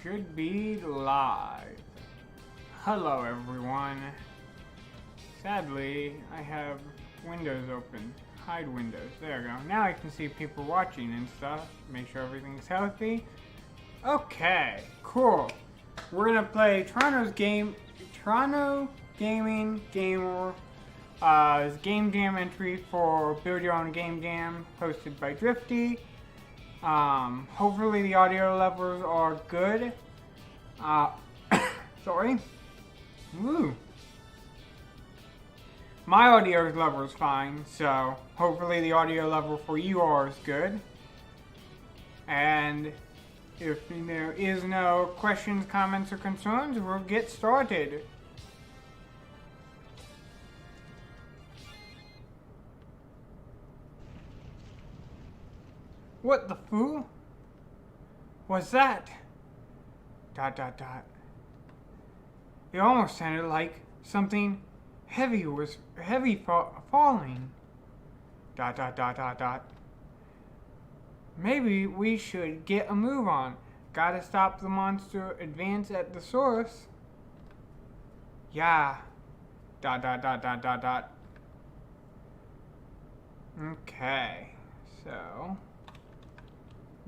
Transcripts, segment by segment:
should be live. Hello everyone. Sadly, I have windows open. Hide windows. There we go. Now I can see people watching and stuff. Make sure everything's healthy. Okay, cool. We're gonna play Trono Gaming Gamer. It's game jam entry for Build Your Own Game Jam, hosted by Drifty. Hopefully the audio levels are good. Sorry. Woo. My audio level is fine, so hopefully the audio level for you all is good. And if there is no questions, comments, or concerns, we'll get started. What the foo? Was that? ... It almost sounded like something heavy was falling. ... Maybe we should get a move on. Gotta stop the monster advance at the source. Yeah. ... Okay. So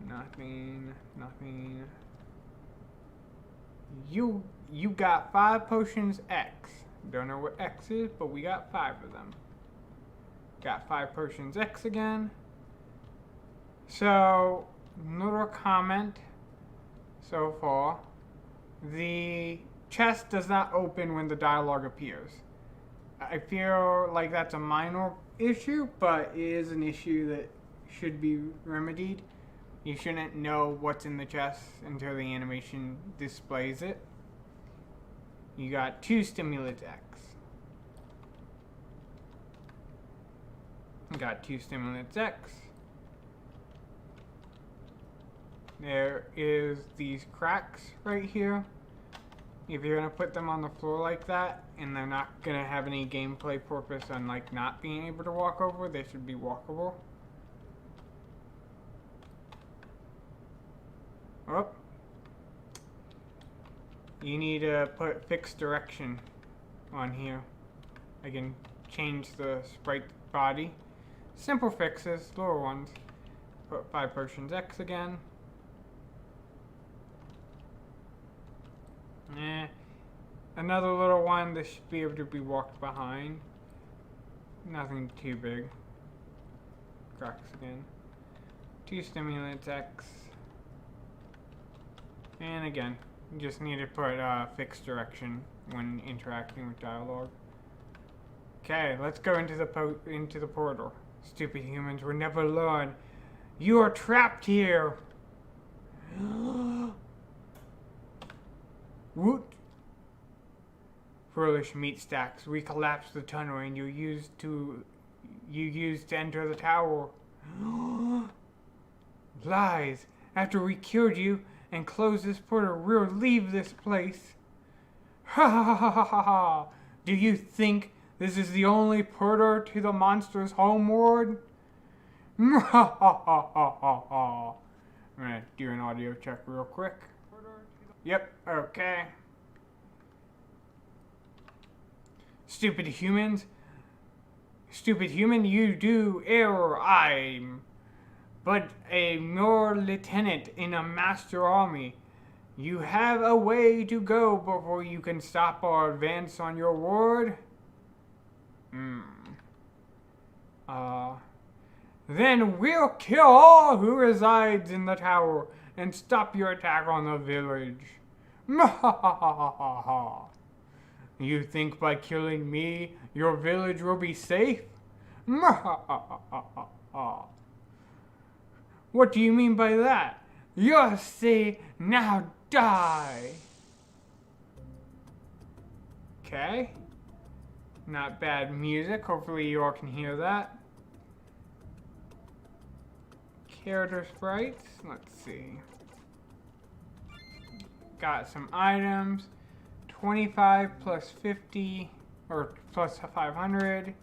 nothing. You got 5 potions X. Don't know what X is, but we got 5 of them. Got 5 potions X again. So, little comment so far. The chest does not open when the dialogue appears. I feel like that's a minor issue, but it is an issue that should be remedied. You shouldn't know what's in the chest until the animation displays it. You got 2 stimulants X. Got 2 stimulants X. There is these cracks right here. If you're gonna put them on the floor like that, and they're not gonna have any gameplay purpose on like not being able to walk over, they should be walkable. Oh. You need to put fixed direction on here. I can change the sprite body. Simple fixes, little ones. Put 5 potions X again. Another little one that should be able to be walked behind. Nothing too big. Cracks again. 2 stimulants X. And again, you just need to put fixed direction when interacting with dialogue. Okay, let's go into the portal. Stupid humans will never learn. You are trapped here. Woot. Foolish meat stacks. We collapsed the tunnel and you used to enter the tower. Lies. After we killed you and close this portal, we'll leave this place. Ha ha ha ha ha ha! Do you think this is the only portal to the monster's homeworld? Ha ha ha ha ha ha! I'm gonna do an audio check real quick. Yep, okay. Stupid humans. Stupid human, you do err. I'm but a mere lieutenant in a master army. You have a way to go before you can stop our advance on your ward. Then we'll kill all who resides in the tower and stop your attack on the village. You think by killing me, your village will be safe? What do you mean by that? You're safe, now die! Okay. Not bad music, hopefully you all can hear that. Character sprites, let's see. Got some items. 25 plus 50, or plus 500.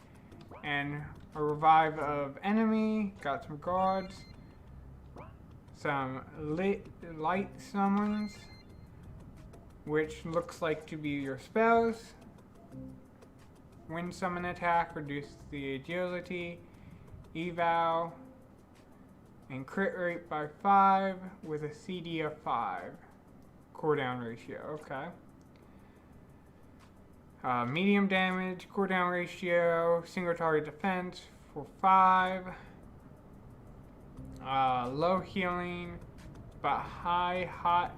And a revive of enemy. Got some guards. Some light summons. which looks like to be your spells. When summon attack, reduce the agility, eval, and crit rate by 5 with a CD of 5. Cooldown ratio, okay. Medium damage, cooldown ratio, single target defense for 5. Low healing, but high hot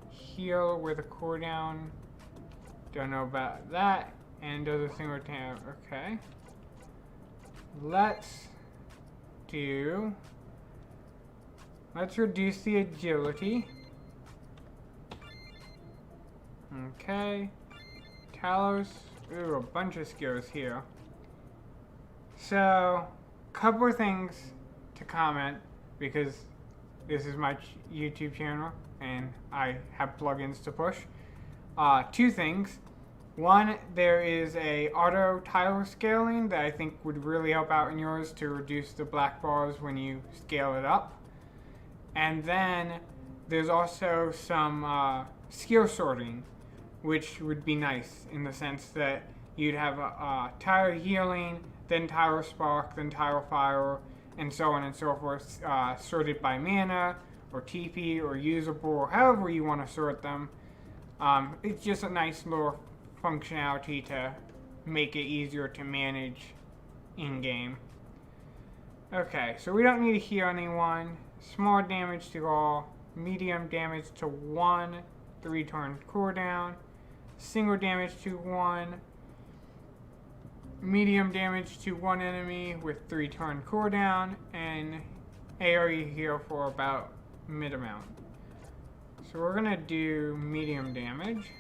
heal with a cooldown. Don't know about that. And does a single attack. Okay. Let's reduce the agility. Okay. Talos. Ooh, a bunch of skills here. So, couple of things to comment, because this is my YouTube channel and I have plugins to push. 2 things. One, there is a auto tile scaling that I think would really help out in yours to reduce the black bars when you scale it up. And then there's also some skill sorting, which would be nice in the sense that you'd have a tile healing, then tile spark, then tile fire, and so on and so forth, sorted by mana, or TP, or usable, or however you want to sort them. It's just a nice little functionality to make it easier to manage in-game. Okay, so we don't need to heal anyone. Small damage to all, medium damage to 1, 3-turn cooldown, single damage to 1, medium damage to 1 enemy with 3-turn cooldown, and AoE heal for about mid amount. So we're gonna do medium damage.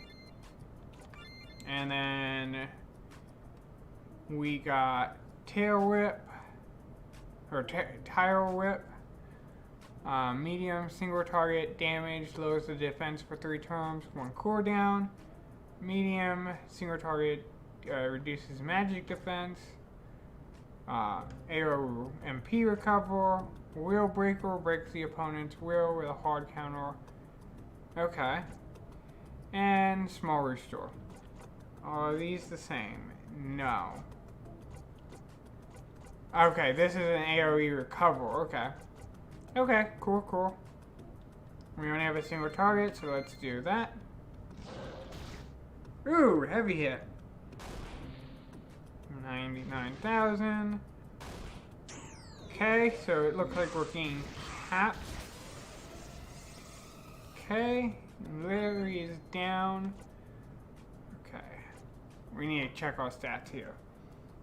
And then we got tail whip, or tile whip. Medium single target damage, lowers the defense for 3 turns, 1 cooldown. Medium single target reduces magic defense. AOMP recover. Will breaker breaks the opponent's will with a hard counter. Okay. And small restore. Are these the same? No. Okay, this is an AoE recover. Okay. Okay, cool. We only have a single target, so let's do that. Ooh, heavy hit. 99,000. Okay, so it looks like we're getting capped. Okay, Larry is down. Okay, we need to check our stats here.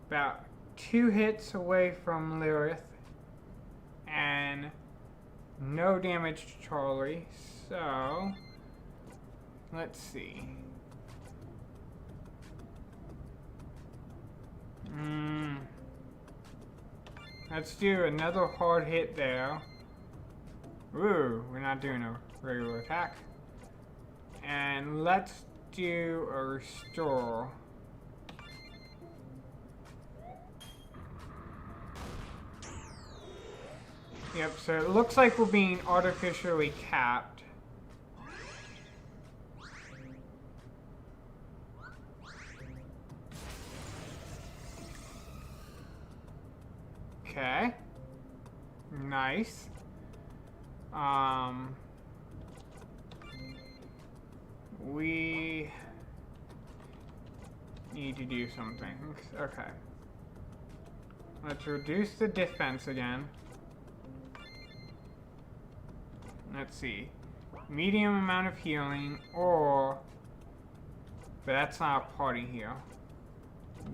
About 2 hits away from Lilith, and no damage to Charlie, so let's see. Let's do another hard hit there. Ooh, we're not doing a regular attack. And let's do a restore. Yep, so it looks like we're being artificially capped. Okay. Nice. We need to do something. Okay. Let's reduce the defense again. Let's see. Medium amount of healing, or... But that's not a party here.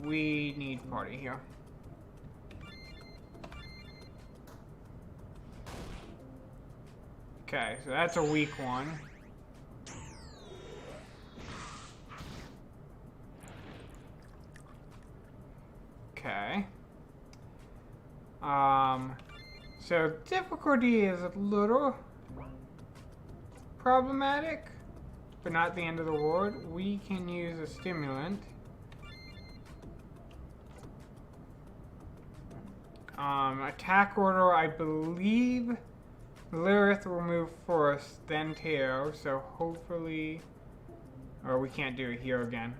We need party here. Okay, so that's a weak one. Okay. So difficulty is a little problematic, but not the end of the world. We can use a stimulant. Attack order, I believe, Lilith will move first, then Teo, so hopefully... Or we can't do it here again.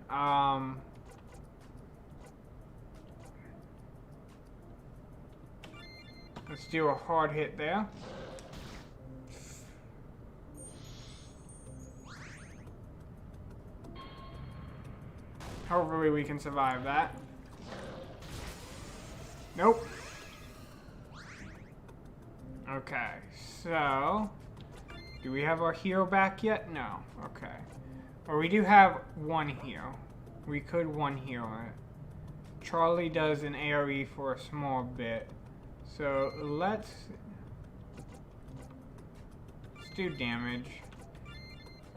Let's do a hard hit there. Hopefully we can survive that. Nope. Okay, so... Do we have our heal back yet? No. Okay. Or we do have one heal. We could one heal it. Charlie does an AoE for a small bit. So let's do damage.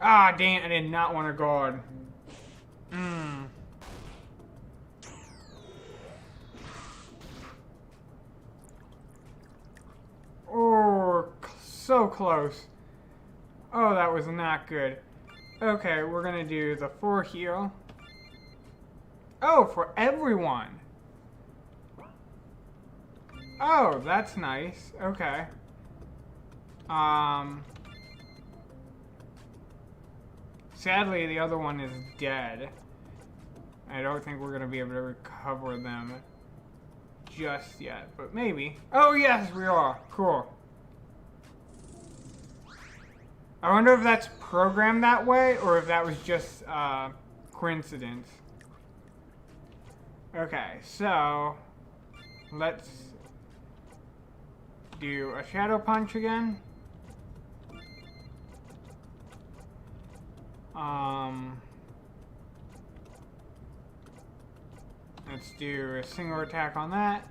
Ah, dang it, I did not want to guard. Oh, so close. Oh, that was not good. Okay, we're gonna do the 4 heal. Oh, for everyone. Oh, that's nice. Okay. Sadly, the other one is dead. I don't think we're gonna be able to recover them just yet, but maybe. Oh, yes, we are. Cool. I wonder if that's programmed that way, or if that was just coincidence. Okay, so let's do a shadow punch again. Let's do a single attack on that.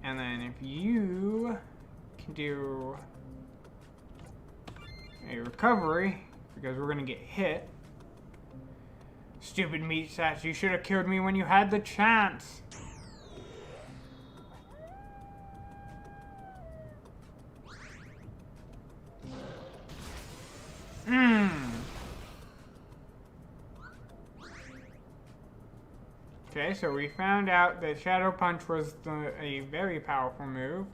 And then if you can do a recovery, because we're gonna get hit. Stupid meat sacks, you should have killed me when you had the chance. Okay, so we found out that Shadow Punch was a very powerful move.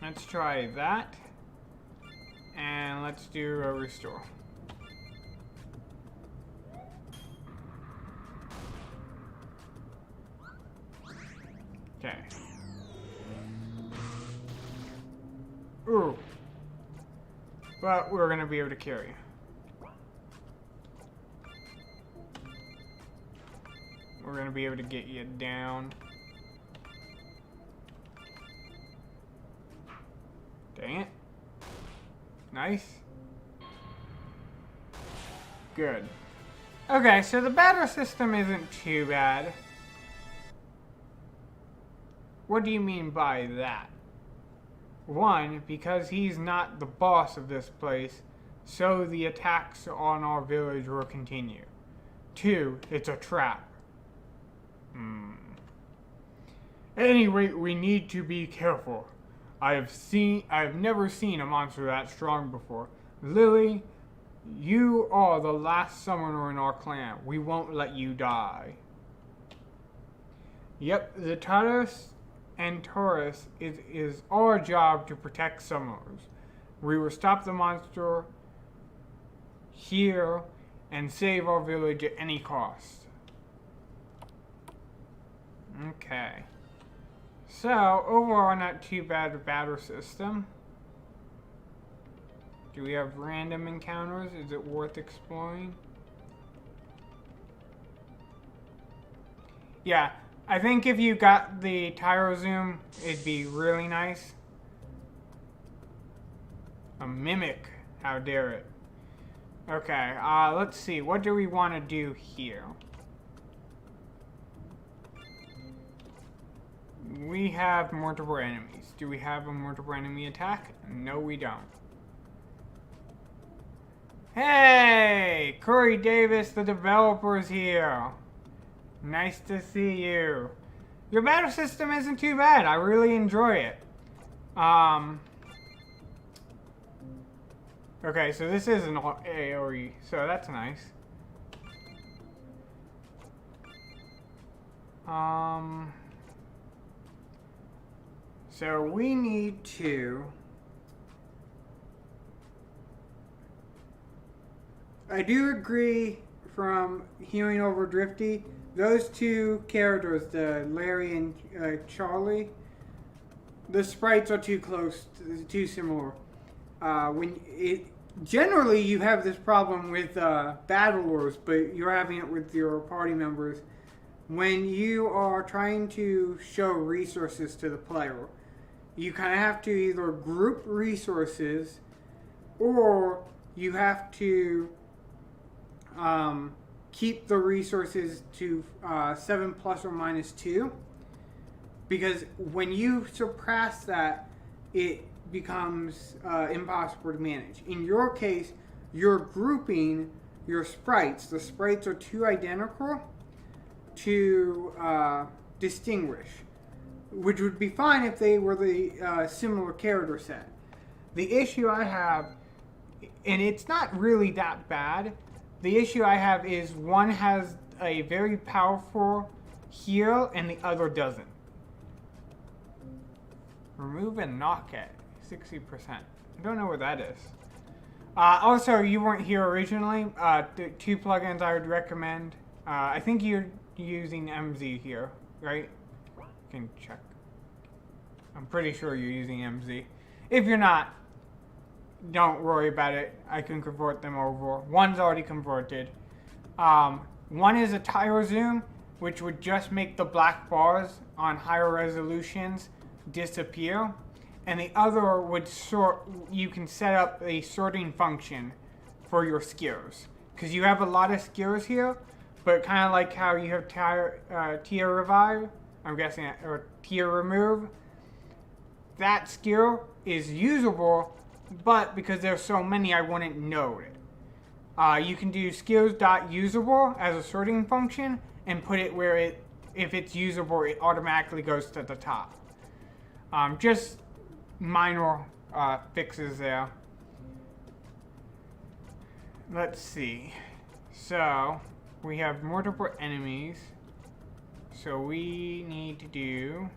Let's try that. And let's do a restore. Okay. Ooh. But we're gonna be able to carry. We're gonna be able to get you down. Dang it. Nice. Good. Okay, so the battle system isn't too bad. What do you mean by that? One, because he's not the boss of this place, so the attacks on our village will continue. Two, it's a trap. At any rate, we need to be careful. I have never seen a monster that strong before. Lily, you are the last summoner in our clan. We won't let you die. Yep, the Taurus and Taurus is our job to protect summoners. We will stop the monster here and save our village at any cost. Okay. So, overall, not too bad a battle system. Do we have random encounters? Is it worth exploring? Yeah, I think if you got the Tyro Zoom, it'd be really nice. A mimic, how dare it. Okay, let's see, what do we want to do here? We have multiple enemies. Do we have a multiple enemy attack? No, we don't. Hey! Corey Davis, the developer's here. Nice to see you. Your battle system isn't too bad. I really enjoy it. Okay, so this is an AoE, so that's nice. So we need to... I do agree from hearing over Drifty, those two characters, the Larry and Charlie, the sprites are too close, too similar. Generally you have this problem with battlers, but you're having it with your party members when you are trying to show resources to the player. You kind of have to either group resources, or you have to keep the resources to 7 plus or minus 2. Because when you surpass that, it becomes impossible to manage. In your case, you're grouping your sprites. The sprites are too identical to distinguish, which would be fine if they were the similar character set. The issue I have, and it's not really that bad, the issue I have is one has a very powerful heal and the other doesn't. Remove and knock at 60%. I don't know what that is. Also, you weren't here originally. The 2 plugins I would recommend. I think you're using MZ here, right? You can check. I'm pretty sure you're using MZ. If you're not, don't worry about it. I can convert them over. One's already converted. One is a tire zoom, which would just make the black bars on higher resolutions disappear, and the other would sort. You can set up a sorting function for your skills, because you have a lot of skills here, but kind of like how you have tier revive, I'm guessing, or tier remove. That skill is usable, but because there's so many, I wouldn't know it. You can do skills.usable as a sorting function and put it where it, if it's usable, it automatically goes to the top. Just minor fixes there. Let's see. So we have multiple enemies. So we need to do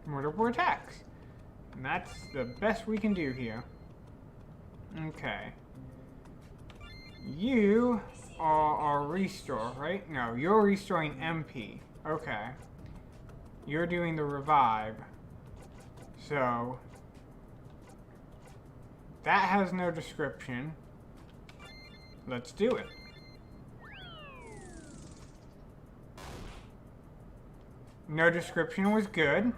multiple attacks. And that's the best we can do here. Okay. You are restore, right? No, you're restoring MP. Okay. You're doing the revive. So that has no description. Let's do it. No description was good.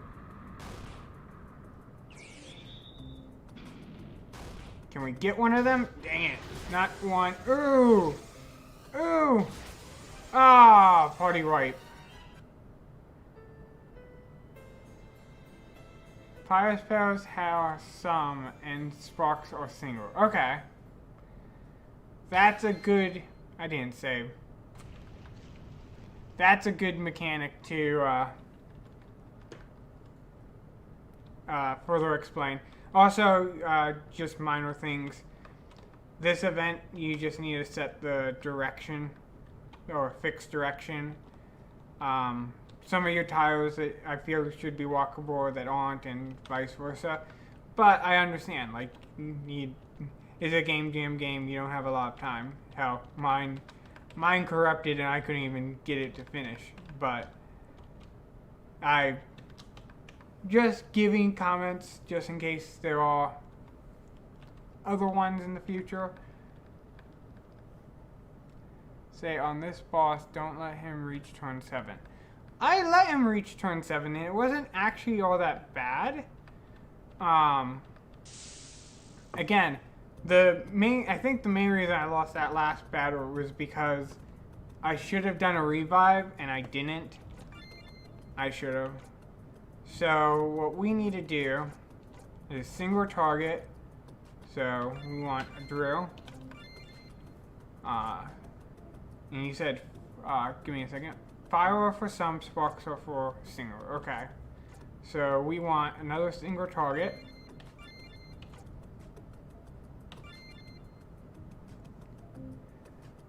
Can we get one of them? Dang it. Not one. Ooh. Ooh. Ah, party wipe. Fire spells have some, and sparks are single. Okay. That's a good... I didn't save. That's a good mechanic to further explain. Also, just minor things. This event, you just need to set the direction, or fixed direction. Some of your tiles that I feel should be walkable that aren't, and vice versa. But I understand, like, it's a game jam game, you don't have a lot of time. Hell, mine corrupted and I couldn't even get it to finish. But I just giving comments just in case there are other ones in the future. Say on this boss, don't let him reach turn 7. I let him reach turn 7 and it wasn't actually all that bad. Again, I think the main reason I lost that last battle was because I should have done a revive and I didn't. I should have. So what we need to do is single target. So we want a drill. And you said, give me a second. Fire for some, sparks are for single. Okay. So we want another single target.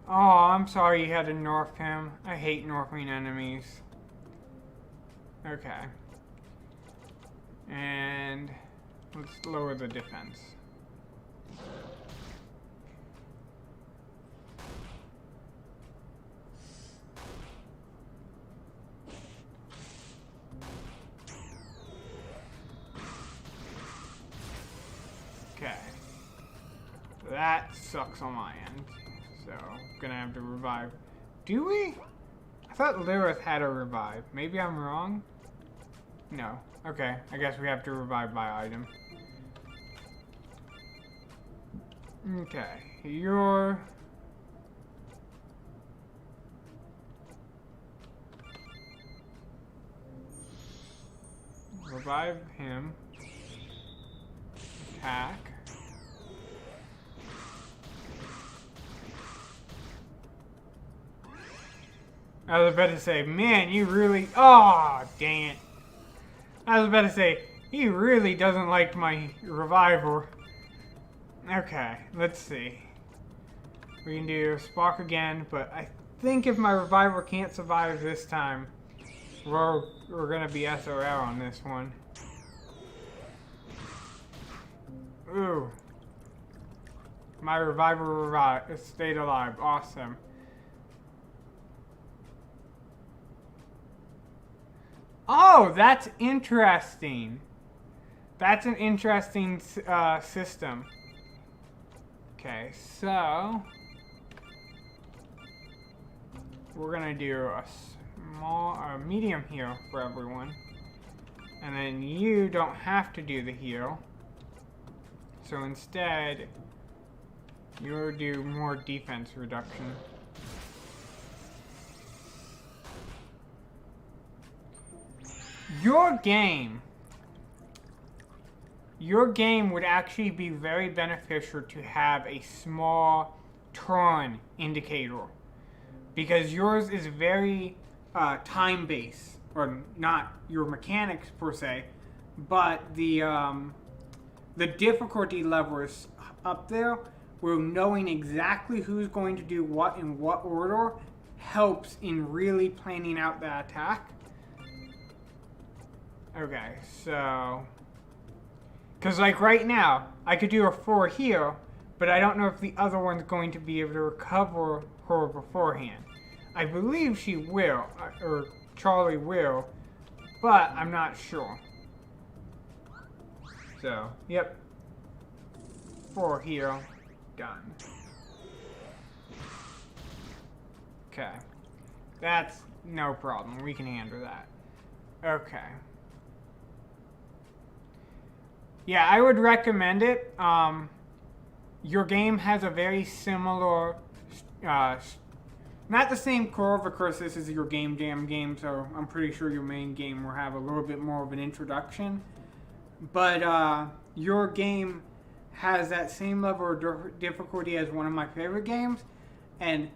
Oh, I'm sorry you had to nerf him. I hate nerfing enemies. Okay. And lower the defense. Okay. That sucks on my end. So, gonna have to revive. Do we? I thought Lilith had a revive. Maybe I'm wrong? No. Okay, I guess we have to revive by item. Okay, you're... Revive him. Attack. I was about to say, man, you really... Oh, dang it. I was about to say, he really doesn't like my reviver. Okay, let's see. We can do Spark again, but I think if my reviver can't survive this time, we're gonna be SOL on this one. Ooh. My reviver stayed alive. Awesome. Oh, that's interesting. That's an interesting system. Okay, so we're gonna do a medium heal for everyone, and then you don't have to do the heal. So instead, you'll do more defense reduction. Your game would actually be very beneficial to have a small turn indicator, because yours is very time-based, or not your mechanics per se, but the difficulty level is up there, where knowing exactly who's going to do what in what order helps in really planning out the attack. Okay, so... Because, like, right now, I could do a 4 heal, but I don't know if the other one's going to be able to recover her beforehand. I believe she will, or Charlie will, but I'm not sure. So, yep. 4 heal. Done. Okay. That's no problem. We can handle that. Okay. Yeah, I would recommend it. Your game has a very similar, not the same curve. Of course, this is your game jam game, so I'm pretty sure your main game will have a little bit more of an introduction. But your game has that same level of difficulty as one of my favorite games. And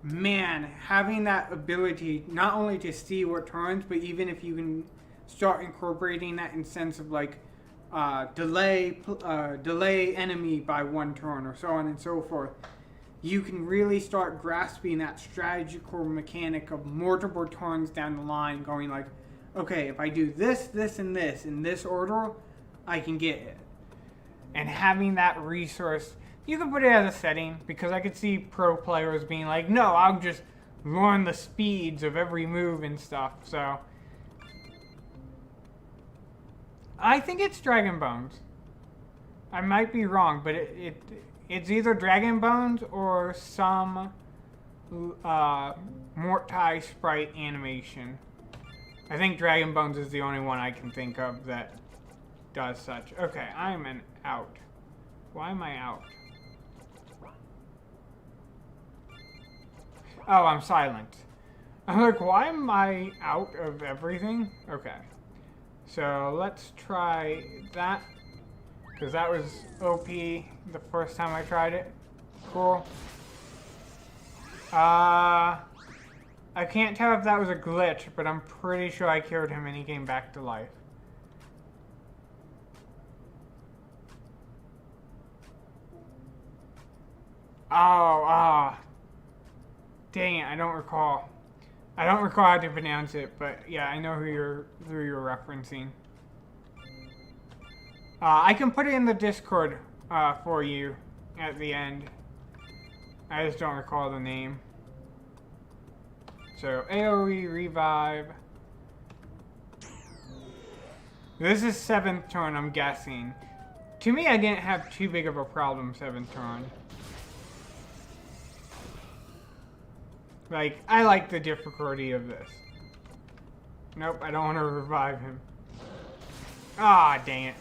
man, having that ability not only to see what turns, but even if you can start incorporating that in sense of like, delay enemy by 1 turn, or so on and so forth, you can really start grasping that strategical mechanic of multiple turns down the line, going like, okay, if I do this, this, and this in this order, I can get it. And having that resource, you can put it as a setting, because I could see pro players being like, no, I'll just learn the speeds of every move and stuff, so... I think it's Dragon Bones. I might be wrong, but it's either Dragon Bones or some Mortai sprite animation. I think Dragon Bones is the only one I can think of that does such. Okay, I'm out. Why am I out? Oh, I'm silent. I'm like, why am I out of everything? Okay. So let's try that, because that was OP the first time I tried it. Cool. I can't tell if that was a glitch, but I'm pretty sure I killed him and he came back to life. Oh, dang it, I don't recall. I don't recall how to pronounce it, but yeah, I know who you're referencing. I can put it in the Discord for you at the end. I just don't recall the name. So, AoE revive. This is 7th turn, I'm guessing. To me, I didn't have too big of a problem 7th turn. Like, I like the difficulty of this. Nope, I don't want to revive him. Ah, dang it.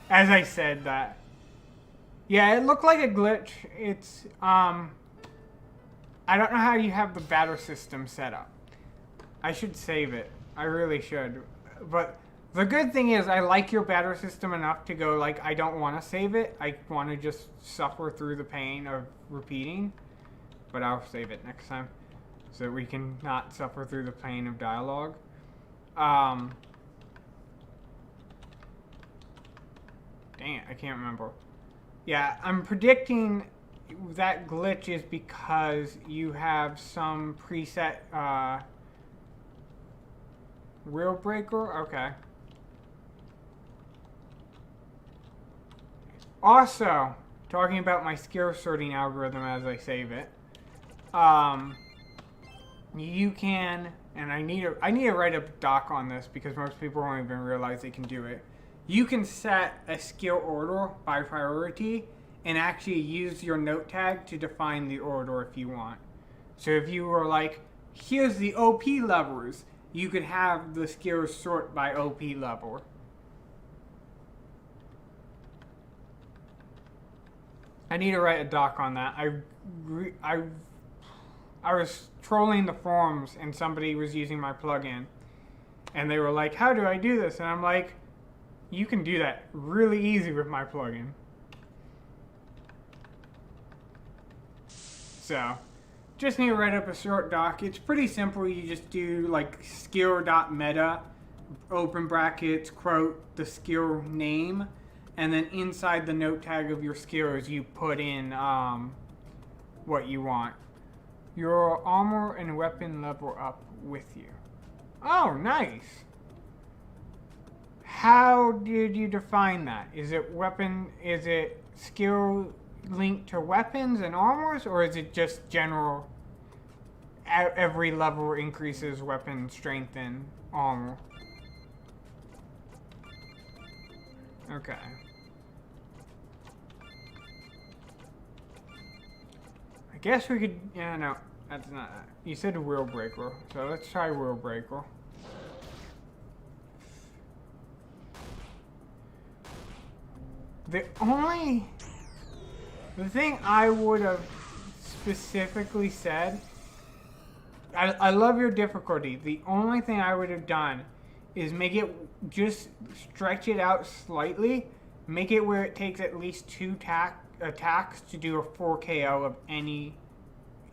As I said that. Yeah, it looked like a glitch. It's, I don't know how you have the battle system set up. I should save it. I really should. But the good thing is I like your battle system enough to go, like, I don't want to save it. I want to just suffer through the pain of repeating. But I'll save it next time. So that we can not suffer through the pain of dialogue. Dang it, I can't remember. Yeah, I'm predicting that glitch is because you have some preset wheel breaker. Okay. Also, talking about my skill sorting algorithm as I save it, you can, and I need to write a doc on this because most people don't even realize they can do it. You can set a skill order by priority and actually use your note tag to define the order if you want. So if you were like, here's the OP levels, you could have the skills sort by OP level. I need to write a doc on that. I was trolling the forums and somebody was using my plugin. And they were like, how do I do this? And I'm like, you can do that really easy with my plugin. So, just need to write up a short doc. It's pretty simple. You just do like skill.meta, open brackets, quote, the skill name. And then inside the note tag of your skills, you put in what you want. Your armor and weapon level up with you. Oh, nice. How did you define that? Is it skill linked to weapons and armors, or is it just general, every level increases weapon strength and armor? Okay. I guess we could, yeah, no, that's not, you said wheel breaker, so let's try wheel breaker. The thing I would have specifically said, I love your difficulty. The only thing I would have done is make it, just stretch it out slightly, make it where it takes at least 2 attacks to do a 4 KO of any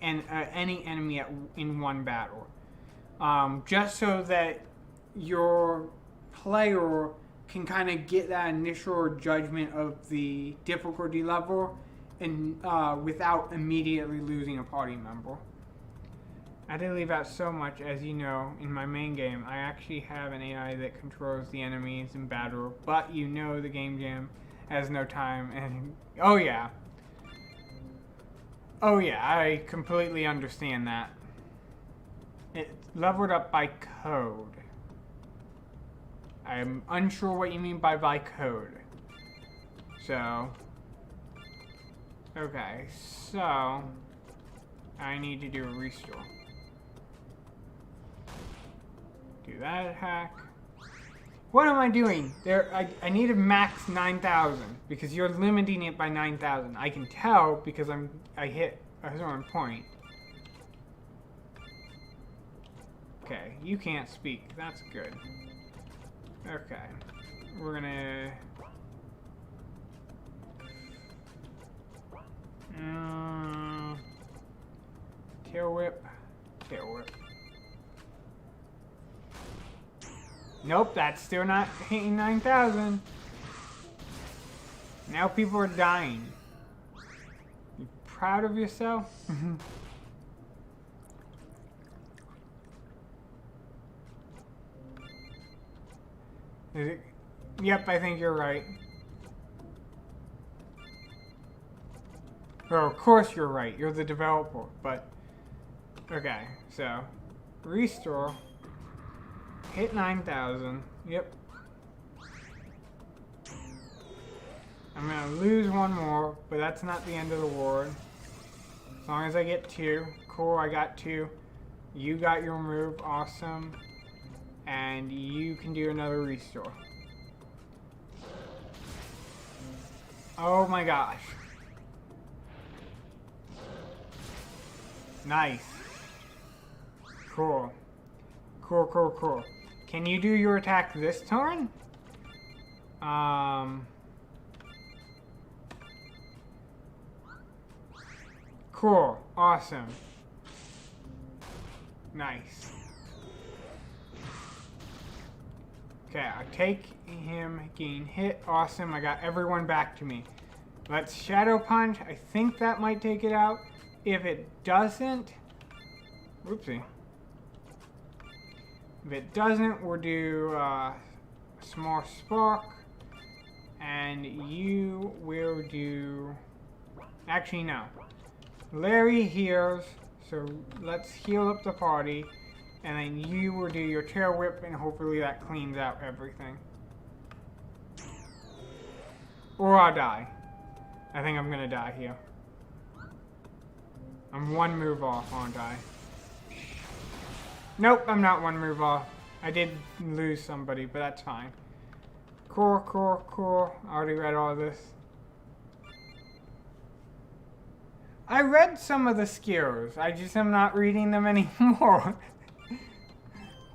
enemy in one battle. Just so that your player can kind of get that initial judgment of the difficulty level and without immediately losing a party member. I did leave out so much, as you know, in my main game. I actually have an AI that controls the enemies in battle, but you know the game jam has no time, and oh yeah, I completely understand that. It's leveled up by code. I'm unsure what you mean by code. So, okay, so I need to do a restore. Do that hack. What am I doing? I need to max 9,000 because you're limiting it by 9,000. I can tell because I hit a certain point. Okay, you can't speak. That's good. Okay, we're gonna. Tail whip. Nope, that's still not hitting 9,000. Now people are dying. You proud of yourself? Is it? Yep, I think you're right. Oh, of course you're right. You're the developer. But, okay. So, restore. Hit 9,000. Yep. I'm going to lose one more, but that's not the end of the ward. As long as I get 2. Cool, I got 2. You got your move. Awesome. And you can do another restore. Oh my gosh. Nice. Cool. Cool, cool, cool. Can you do your attack this turn? Cool. Awesome. Nice. Okay, I take him, gain hit. Awesome, I got everyone back to me. Let's Shadow Punch. I think that might take it out. If it doesn't... Whoopsie. If it doesn't, we'll do Small Spark. And you will do... Actually, no. Larry heals, so let's heal up the party. And then you will do your Tail Whip, and hopefully that cleans out everything. Or I'll die. I think I'm gonna die here. I'm one move off, aren't I? Nope, I'm not one move off. I did lose somebody, but that's fine. Cool, cool, cool. I already read all this. I read some of the skills. I just am not reading them anymore.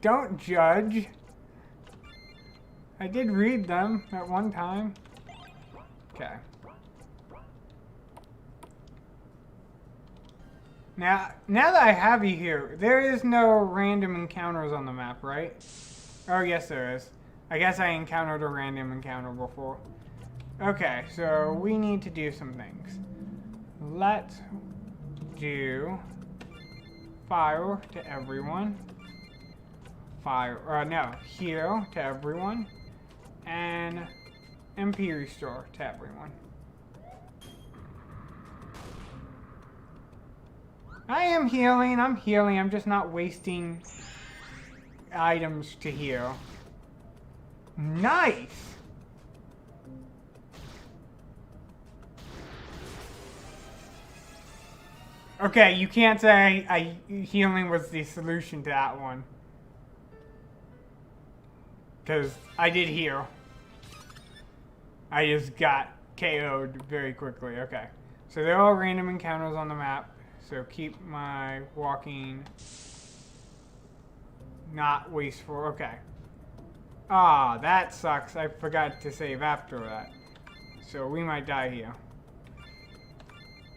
Don't judge. I did read them at one time. Okay. Now that I have you here, there is no random encounters on the map, right? Oh, yes there is. I guess I encountered a random encounter before. Okay, so we need to do some things. Let's do fire to everyone. Heal to everyone. And MP restore to everyone. I am healing, I'm healing, I'm just not wasting items to heal. Nice! Okay, you can't say healing was the solution to that one. Because I did heal. I just got KO'd very quickly. Okay. So they're all random encounters on the map. So keep my walking not wasteful. Okay. Ah, that sucks. I forgot to save after that. So we might die here.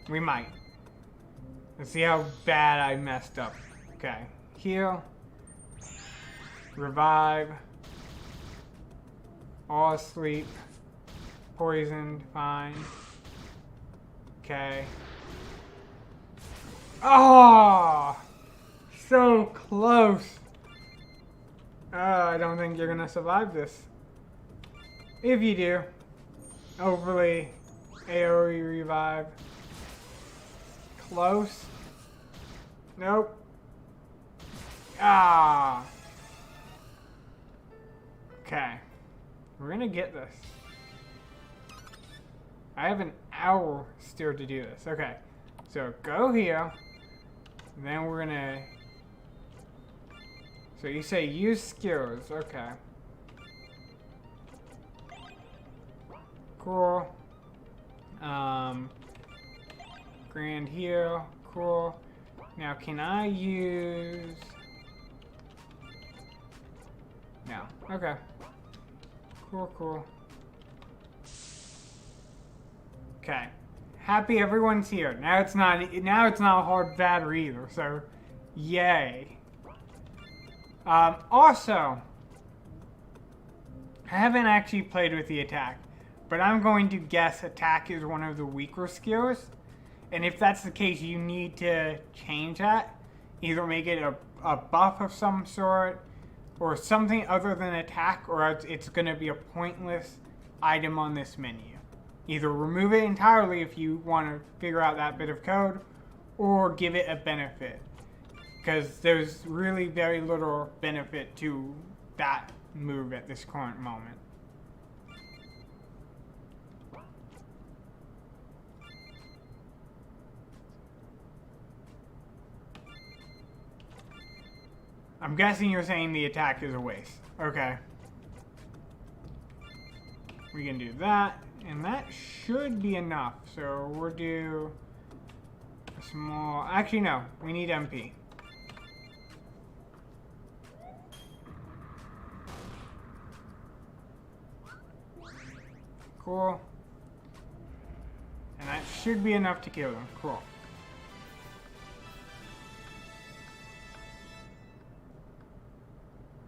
We might. Let's see how bad I messed up. Okay. Heal. Revive. All asleep. Poisoned. Fine. Okay. Oh! So close. I don't think you're gonna survive this. If you do, hopefully AoE revive. Close. Nope. Ah. Okay. We're gonna get this. I have an hour still to do this. Okay. So go here. Then we're gonna... So you say use skills. Okay. Cool. Grand heal. Cool. Now can I use... No. Okay. Cool, cool. Okay. Happy everyone's here. Now it's not a hard battery either, so yay. Also, I haven't actually played with the attack, but I'm going to guess attack is one of the weaker skills. And if that's the case, you need to change that. Either make it a buff of some sort, or something other than attack, or it's going to be a pointless item on this menu. Either remove it entirely if you want to figure out that bit of code, or give it a benefit. Because there's really very little benefit to that move at this current moment. I'm guessing you're saying the attack is a waste. Okay. We can do that, and that should be enough. So we'll do a small... Actually, no. We need MP. Cool. And that should be enough to kill them. Cool.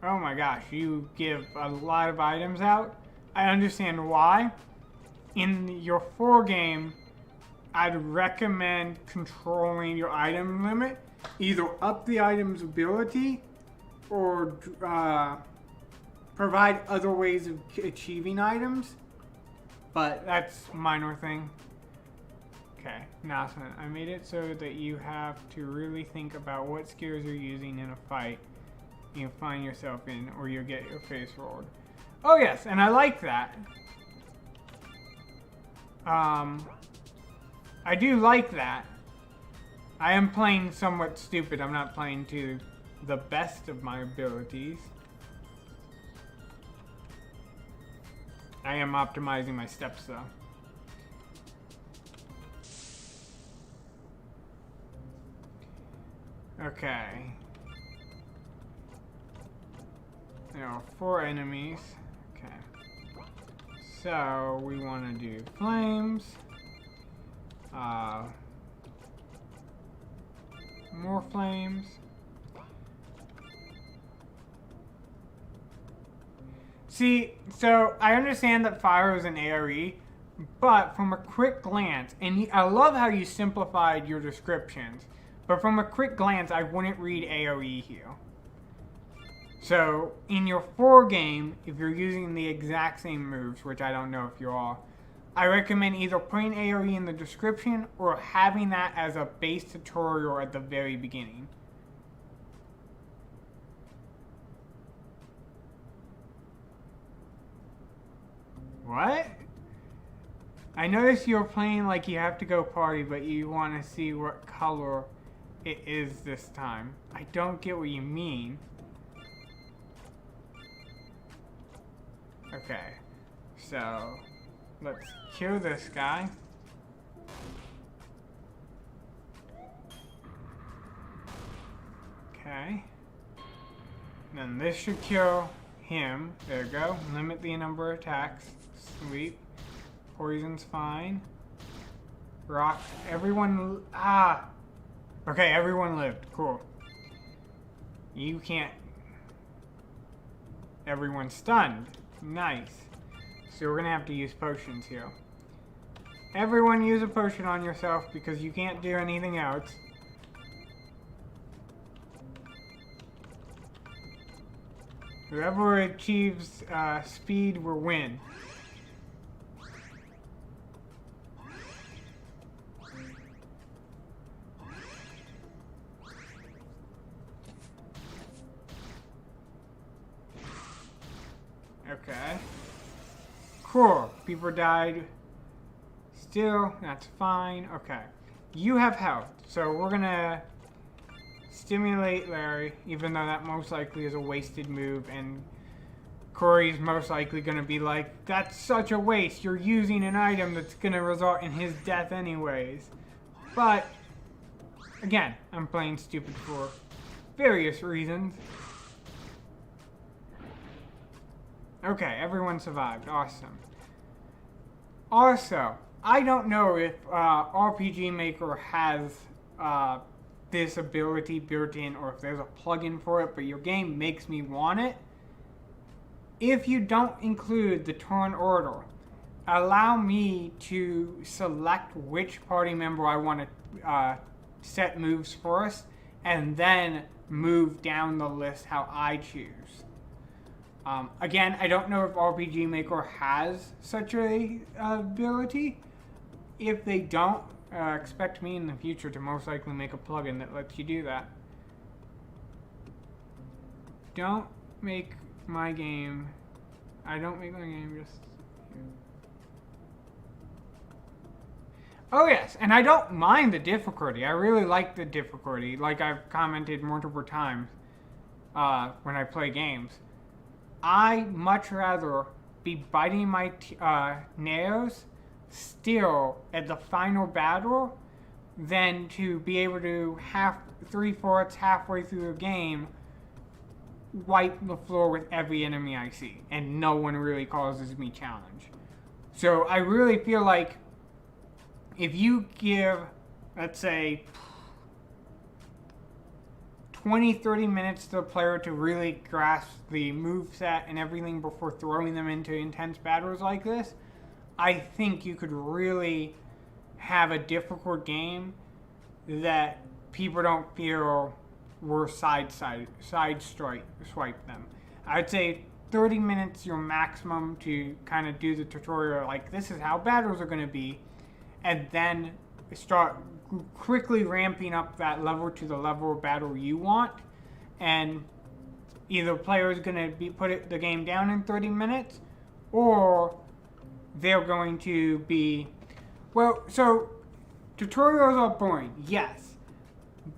Oh my gosh, you give a lot of items out. I understand why. In your 4 game, I'd recommend controlling your item limit. Either up the item's ability or provide other ways of achieving items. But that's a minor thing. Okay, announcement. I made it so that you have to really think about what skills you're using in a fight you find yourself in, or you'll get your face rolled. Oh yes, and I like that. I do like that. I am playing somewhat stupid. I'm not playing to the best of my abilities. I am optimizing my steps though. Okay. There are 4 enemies. Okay. So we want to do flames. More flames. See, so I understand that fire is an AoE, but from a quick glance, and I love how you simplified your descriptions, but from a quick glance, I wouldn't read AoE here. So, in your 4 game, if you're using the exact same moves, which I don't know if you are, I recommend either putting AoE in the description or having that as a base tutorial at the very beginning. What? I noticed you're playing like you have to go party, but you want to see what color it is this time. I don't get what you mean. Okay, so let's kill this guy. Okay. Then this should kill him. There we go. Limit the number of attacks. Sweet. Poison's fine. Rock. Everyone. Ah! Okay, everyone lived. Cool. You can't. Everyone's stunned. Nice. So we're gonna have to use potions here. Everyone use a potion on yourself because you can't do anything else. Whoever achieves speed will win. Okay. Cool. People died. Still, that's fine. Okay. You have health. So we're gonna stimulate Larry, even though that most likely is a wasted move, and Corey's most likely gonna be like, that's such a waste. You're using an item that's gonna result in his death anyways. But, again, I'm playing stupid for various reasons. Okay, everyone survived. Awesome. Also, I don't know if RPG Maker has this ability built in or if there's a plugin for it, but your game makes me want it. If you don't include the turn order, allow me to select which party member I want to set moves first, and then move down the list how I choose. Again, I don't know if RPG Maker has such a ability. If they don't, expect me in the future to most likely make a plugin that lets you do that. Don't make my game. I don't make my game just. Oh yes, and I don't mind the difficulty. I really like the difficulty, like I've commented multiple times when I play games. I much rather be biting my nails still at the final battle than to be able to halfway through the game wipe the floor with every enemy I see, and no one really causes me challenge. So I really feel like if you give, let's say, 20-30 minutes to the player to really grasp the moveset and everything before throwing them into intense battles like this, I think you could really have a difficult game that people don't feel will swipe them. I'd say 30 minutes your maximum to kind of do the tutorial, like this is how battles are going to be, and then start quickly ramping up that level to the level of battle you want. And either player is going to put the game down in 30 minutes, or they're going to be, well, so tutorials are boring, yes,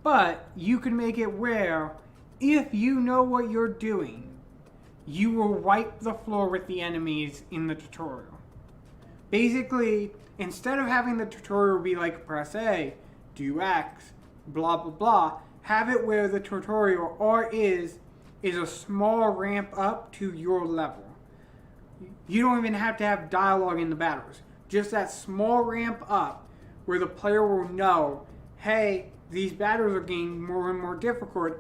but you can make it where if you know what you're doing, you will wipe the floor with the enemies in the tutorial. Basically, instead of having the tutorial be like press A, do X, blah blah blah, have it where the tutorial is a small ramp up to your level. You don't even have to have dialogue in the battles. Just that small ramp up where the player will know, hey, these battles are getting more and more difficult.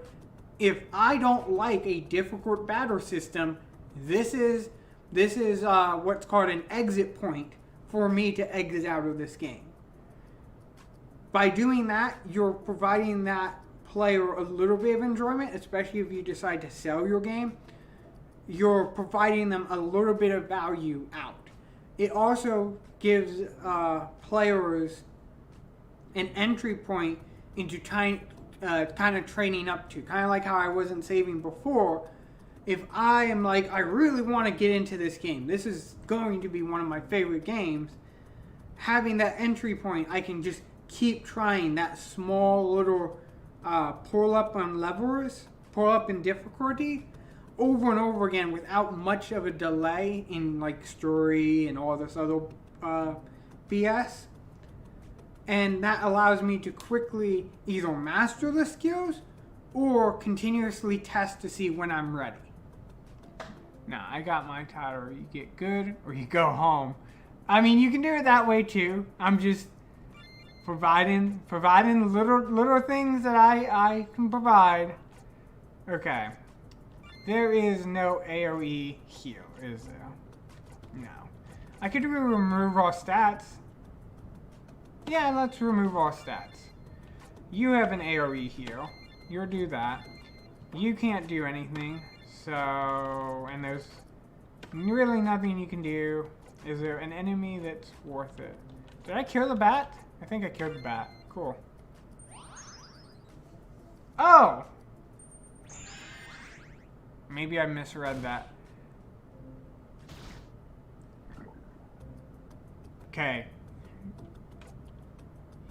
If I don't like a difficult battle system, this is what's called an exit point for me to exit out of this game. By doing that, you're providing that player a little bit of enjoyment, especially if you decide to sell your game. You're providing them a little bit of value out. It also gives players an entry point into kind of training up to. Kind of like how I wasn't saving before. If I am like, I really want to get into this game, this is going to be one of my favorite games, having that entry point, I can just keep trying that small little pull up on levels, pull up in difficulty, over and over again without much of a delay in like story and all this other BS. And that allows me to quickly either master the skills or continuously test to see when I'm ready. Now, I got my title. You get good or you go home. I mean, you can do it that way too. I'm just providing little things that I can provide. Okay. There is no AoE heal, is there? No. I could remove all stats. Yeah, let's remove all stats. You have an AoE heal. You'll do that. You can't do anything. So, and there's really nothing you can do. Is there an enemy that's worth it? Did I kill the bat? I think I killed the bat. Cool. Oh! Maybe I misread that. Okay.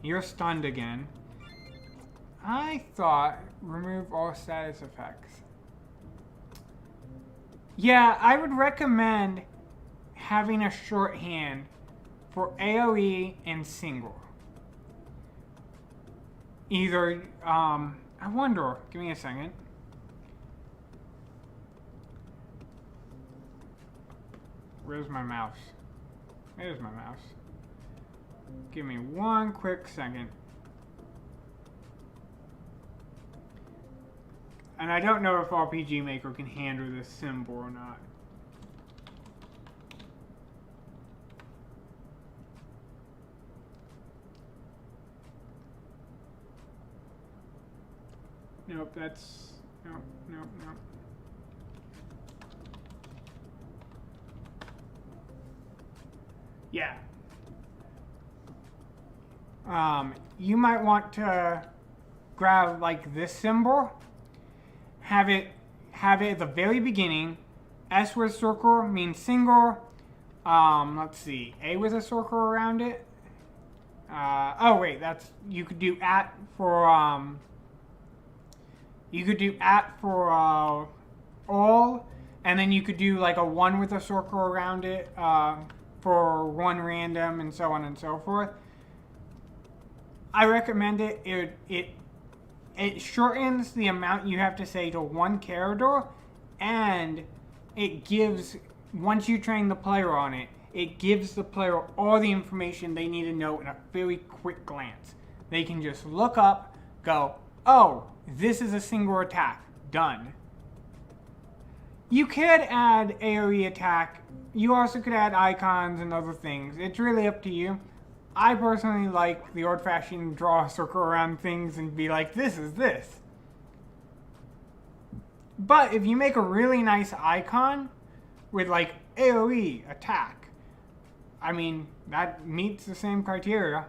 You're stunned again. I thought remove all status effects. Yeah, I would recommend having a shorthand for AoE and single. Either, I wonder, give me a second. Where's my mouse? There's my mouse. Give me one quick second. And I don't know if RPG Maker can handle this symbol or not. Nope, that's... Nope. Yeah. You might want to grab like this symbol, have it at the very beginning. S with circle means single. Let's see, A with a circle around it. Oh wait, that's, you could do at for all, and then you could do like a 1 with a circle around it for 1 random, and so on and so forth. I recommend it. It shortens the amount you have to say to 1 character, and it gives, once you train the player on it, it gives the player all the information they need to know in a very quick glance. They can just look up, go, oh, this is a single attack, done. You could add AoE attack. You also could add icons and other things. It's really up to you. I personally like the old-fashioned draw a circle around things and be like, this is this. But if you make a really nice icon with like AoE attack, I mean, that meets the same criteria.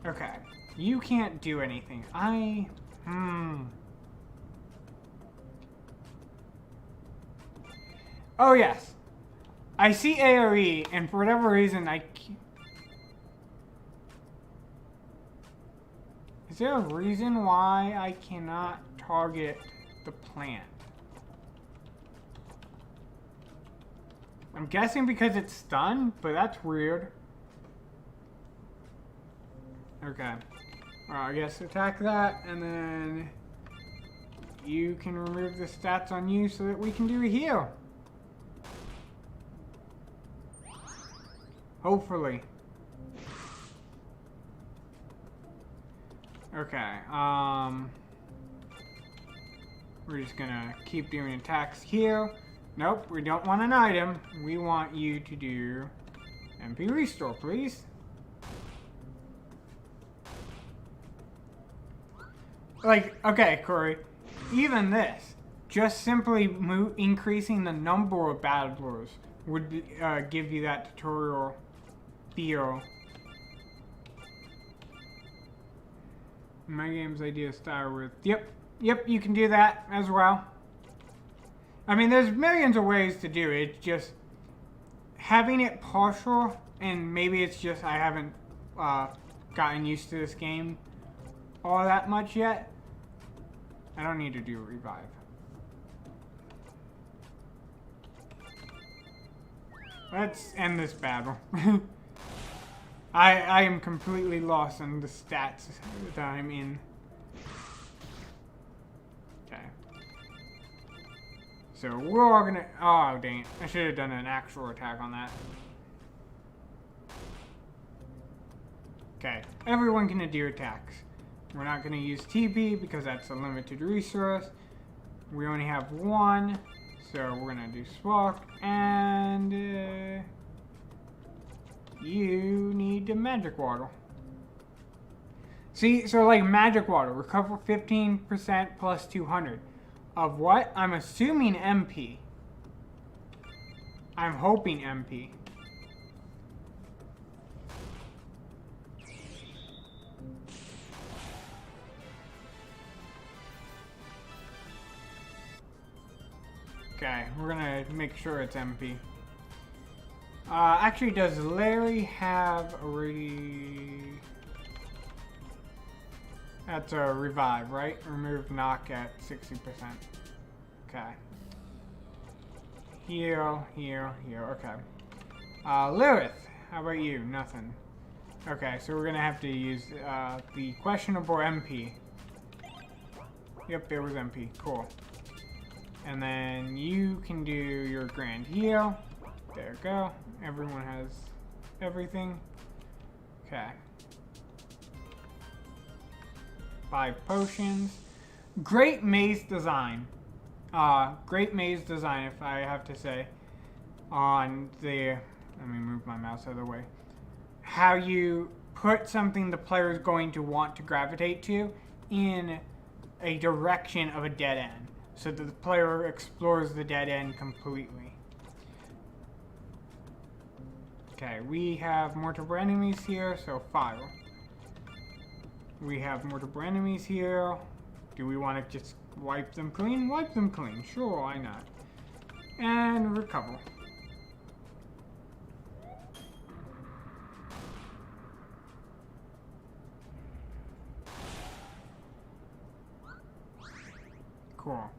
Okay, you can't do anything. Oh yes, I see AoE, and for whatever reason is there a reason why I cannot target the plant? I'm guessing because it's stunned, but that's weird. Okay. I guess attack that, and then you can remove the stats on you so that we can do a heal. Hopefully. Okay, we're just gonna keep doing attacks here. Nope, we don't want an item. We want you to do MP restore, please. Like, okay, Corey, even this, just simply increasing the number of battlers would give you that tutorial feel. My game's idea style with, yep, you can do that as well. I mean, there's millions of ways to do it. It's just having it partial, and maybe it's just I haven't gotten used to this game all that much yet. I don't need to do a revive. Let's end this battle. I am completely lost on the stats that I'm in. Okay. So we're all gonna, oh dang it, I should have done an actual attack on that. Okay, everyone can do attacks. We're not gonna use TP because that's a limited resource. We only have 1, so we're gonna do Spark, and you need the Magic Water. See, so like Magic Water, recover 15% plus 200. Of what? I'm assuming MP. I'm hoping MP. Okay, we're gonna make sure it's MP. Actually, does Larry have a That's a revive, right? Remove knock at 60%. Okay. Heal, okay. Lilith, how about you? Nothing. Okay, so we're gonna have to use the questionable MP. Yep, there was MP. Cool. And then you can do your grand heal. There we go. Everyone has everything. Okay. 5 potions. Great maze design. Great maze design, if I have to say. On the... Let me move my mouse out of the way. How you put something the player is going to want to gravitate to in a direction of a dead end, so that the player explores the dead end completely. Okay, we have multiple enemies here, so fire. We have multiple enemies here. Do we want to just wipe them clean? Wipe them clean. Sure, why not? And recover. Cool.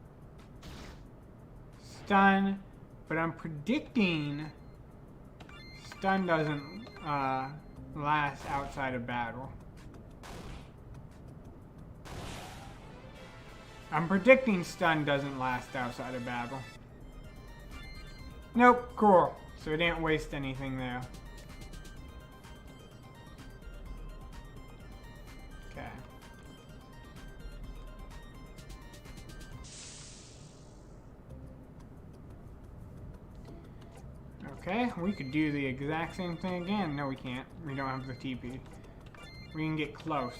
Stun, but I'm predicting stun doesn't last outside of battle. I'm predicting stun doesn't last outside of battle. Nope, cool. So it didn't waste anything there. Okay. Okay, we could do the exact same thing again. No, we can't. We don't have the TP. We can get close.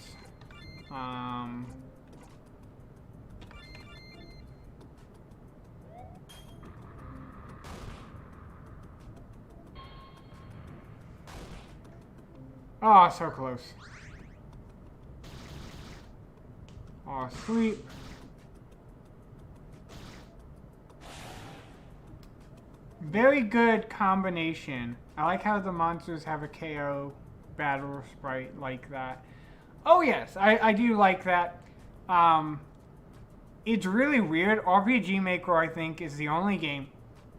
Oh, so close. Oh, sweet. Very good combination. I like how the monsters have a KO battle sprite like that. Oh yes, I do like that. It's really weird. RPG Maker, I think, is the only game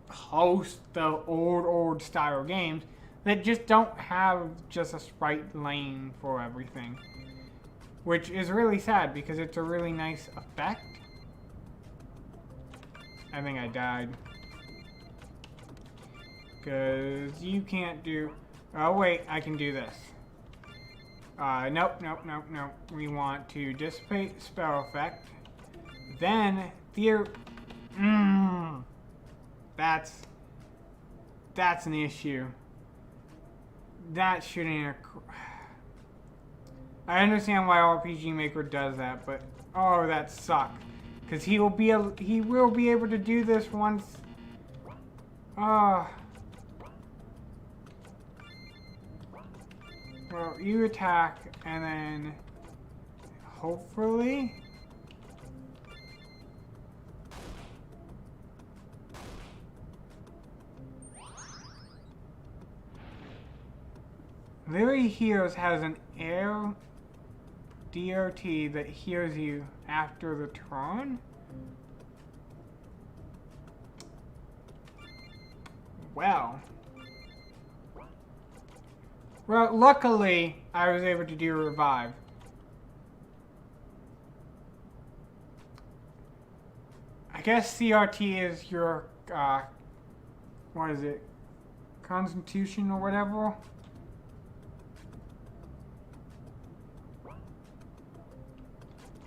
post the old style games that just don't have just a sprite lane for everything. Which is really sad because it's a really nice effect. I think I died. Because you can't do... Oh wait, I can do this. Nope. We want to dissipate spell effect. Then, that's an issue. That shouldn't... I understand why RPG Maker does that, but oh, that sucks. Because he will be able to do this once. Well, you attack, and then hopefully. Literally Heals has an air DOT that heals you after the Tron? Well, luckily, I was able to do a revive. I guess CRT is your, what is it? Constitution or whatever?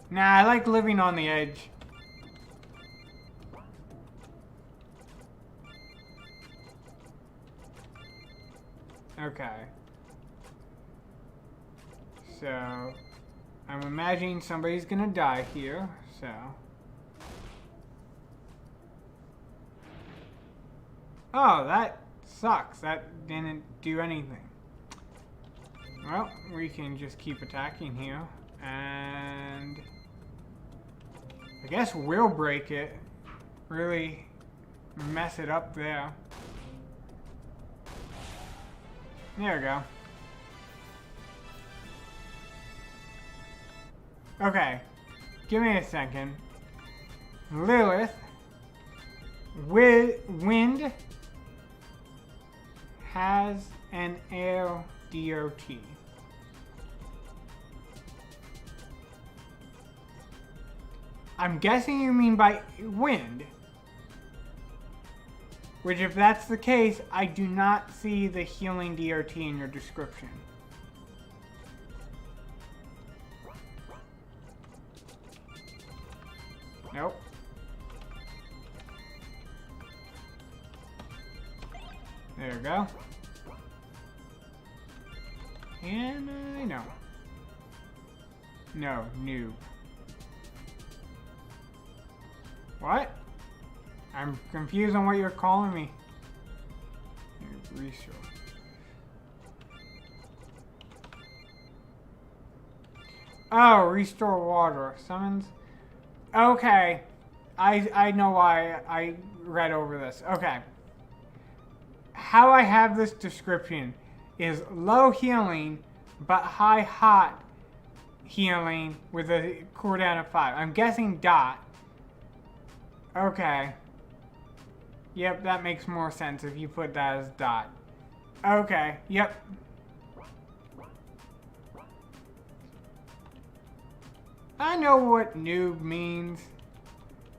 Nah, I like living on the edge. Okay. So, I'm imagining somebody's gonna die here, so. Oh, that sucks. That didn't do anything. Well, we can just keep attacking here, and I guess we'll break it. Really mess it up there. There we go. Okay, give me a second. Lilith, wind has an air DOT. I'm guessing you mean by wind. Which, if that's the case, I do not see the healing DOT in your description. Nope. There we go. And I know. No, noob. What? I'm confused on what you're calling me. Resource. Oh, restore water. Summons. Okay. I know why I read over this. Okay. How I have this description is low healing, but high hot healing with a cooldown of 5. I'm guessing dot. Okay. Yep, that makes more sense if you put that as dot. Okay, yep. I know what noob means.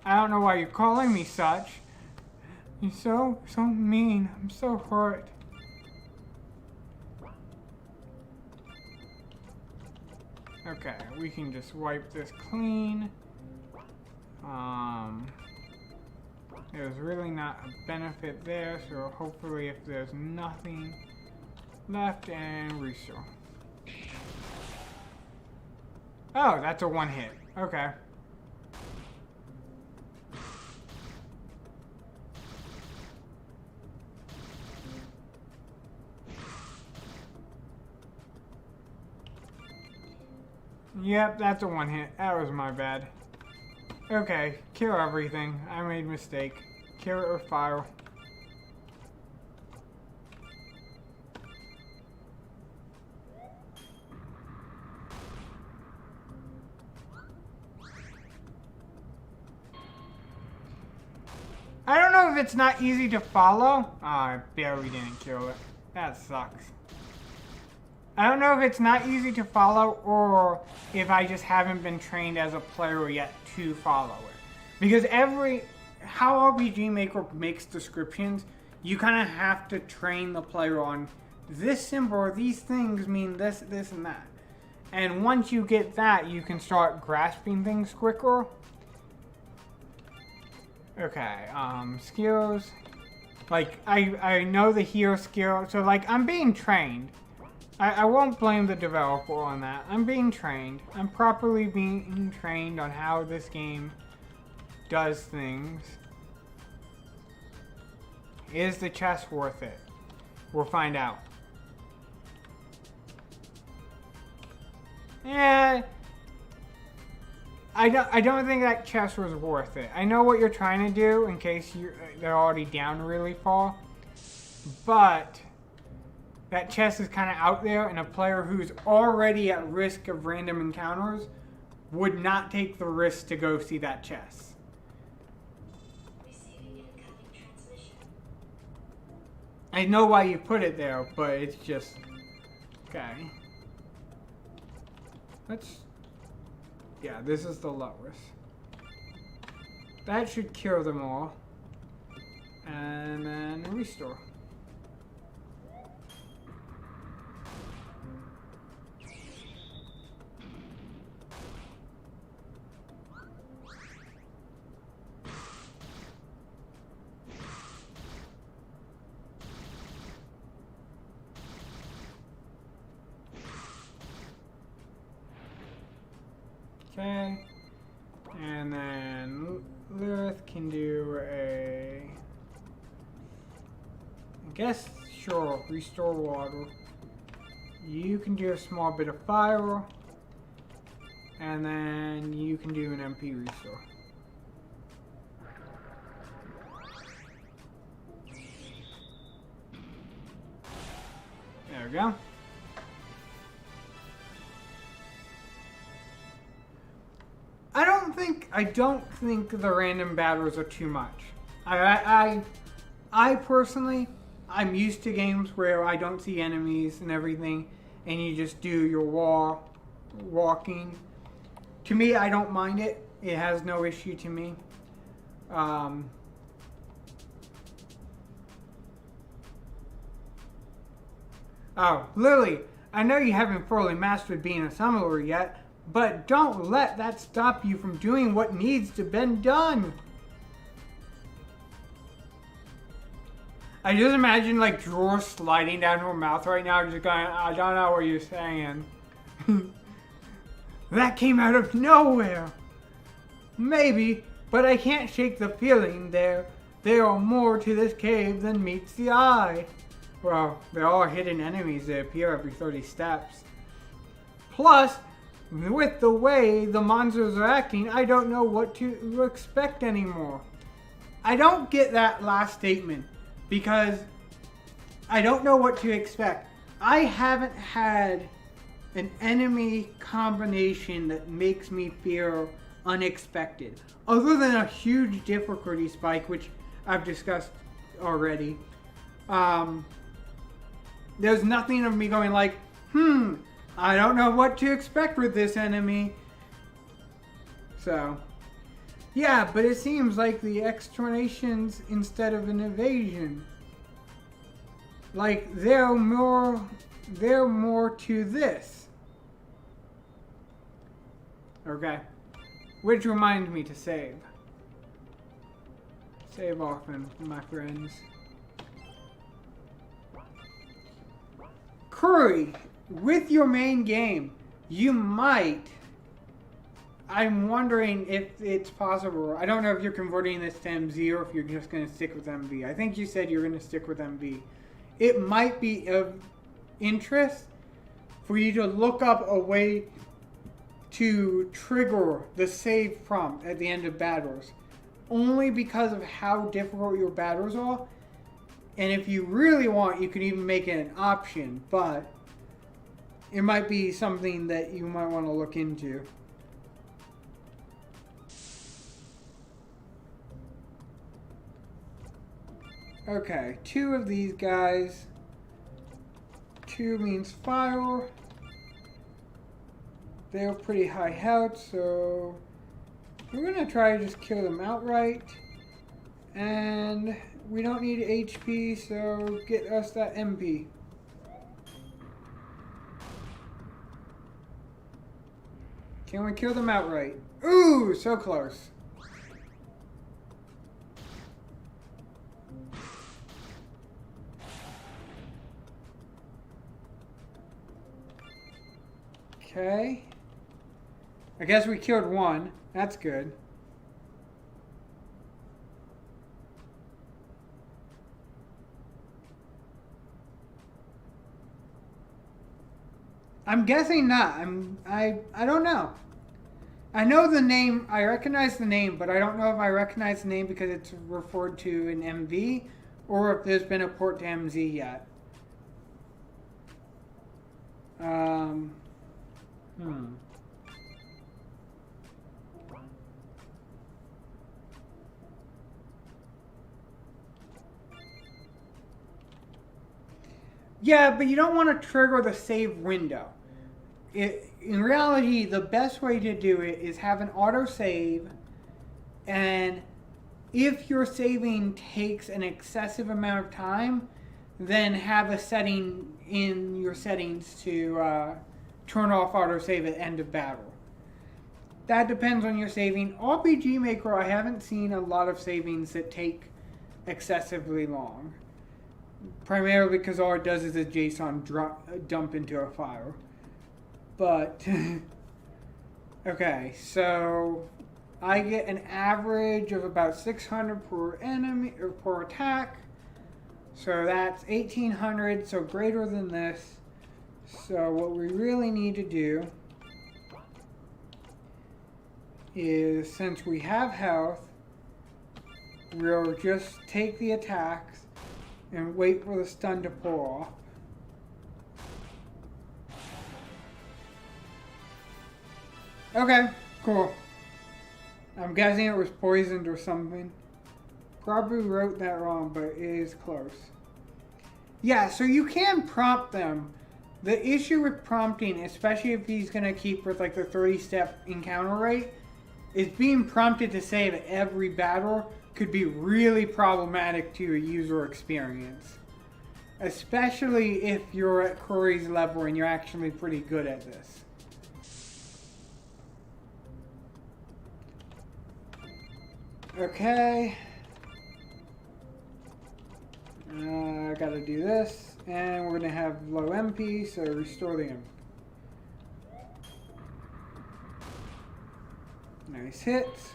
I don't know why you're calling me such. You're so mean. I'm so hurt. Okay, we can just wipe this clean. There's really not a benefit there, so hopefully if there's nothing left, and restore. Oh, that's a one hit. Okay. Yep, that's a one hit. That was my bad. Okay, kill everything. I made a mistake. Kill it with fire. I don't know if it's not easy to follow. Oh, I barely didn't kill it. That sucks. I don't know if it's not easy to follow or if I just haven't been trained as a player yet to follow it. Because how RPG Maker makes descriptions, you kind of have to train the player on this symbol or these things mean this, this, and that. And once you get that, you can start grasping things quicker. Okay, skills. Like, I know the hero skill, so like, I'm being trained. I won't blame the developer on that. I'm being trained. I'm properly being trained on how this game does things. Is the chest worth it? We'll find out. Yeah, I don't think that chest was worth it. I know what you're trying to do in case they're already down really far, but that chest is kind of out there, and a player who's already at risk of random encounters would not take the risk to go see that chest. Receiving incoming transmission. I know why you put it there, but it's just... Okay. Yeah, this is the lowest. That should kill them all. And then restore. Okay, and then Lilith can do I guess, sure, restore water. You can do a small bit of fire, and then you can do an MP restore. There we go. I don't think the random battles are too much. I personally, I'm used to games where I don't see enemies and everything, and you just do your walking. To me, I don't mind it. It has no issue to me. Oh, Lily, I know you haven't fully mastered being a summoner yet, but don't let that stop you from doing what needs to be done. I just imagine like drawers sliding down her mouth right now, just going, I don't know what you're saying. That came out of nowhere. Maybe, but I can't shake the feeling there are more to this cave than meets the eye. Well, there are hidden enemies that appear every 30 steps. Plus, with the way the monsters are acting, I don't know what to expect anymore. I don't get that last statement because I don't know what to expect. I haven't had an enemy combination that makes me feel unexpected. Other than a huge difficulty spike, which I've discussed already. There's nothing of me going like, I don't know what to expect with this enemy. So, yeah, but it seems like the exterminations instead of an evasion. Like, they're more to this. Okay. Which reminds me to save. Save often, my friends. Curry, with your main game, you might... I'm wondering if it's possible. I don't know if you're converting this to MZ or if you're just going to stick with MV. I think you said you're going to stick with MV. It might be of interest for you to look up a way to trigger the save prompt at the end of battles. Only because of how difficult your battles are. And if you really want, you can even make it an option, but it might be something that you might want to look into. Okay, 2 of these guys. 2 means fire. They're pretty high health, so we're going to try to just kill them outright. And we don't need HP, so get us that MP. Can we kill them outright? Ooh, so close. Okay. I guess we killed 1. That's good. I'm guessing not. I don't know. I know the name. I recognize the name, but I don't know if I recognize the name because it's referred to in MV or if there's been a port to MZ yet. Yeah, but you don't want to trigger the save window. In reality, the best way to do it is have an autosave, and if your saving takes an excessive amount of time, then have a setting in your settings to turn off autosave at end of battle. That depends on your saving. RPG Maker, I haven't seen a lot of savings that take excessively long. Primarily because all it does is a JSON dump into a file. But, okay, so I get an average of about 600 per enemy or per attack. So that's 1800, so greater than this. So what we really need to do is, since we have health, we'll just take the attacks and wait for the stun to pull off. Okay, cool. I'm guessing it was poisoned or something. Probably wrote that wrong, but it is close. Yeah, so you can prompt them. The issue with prompting, especially if he's going to keep with like the 30-step encounter rate, is being prompted to save at every battle could be really problematic to your user experience. Especially if you're at Curry's level and you're actually pretty good at this. Okay. I gotta do this, and we're gonna have low MP, so restore the MP. Nice hits.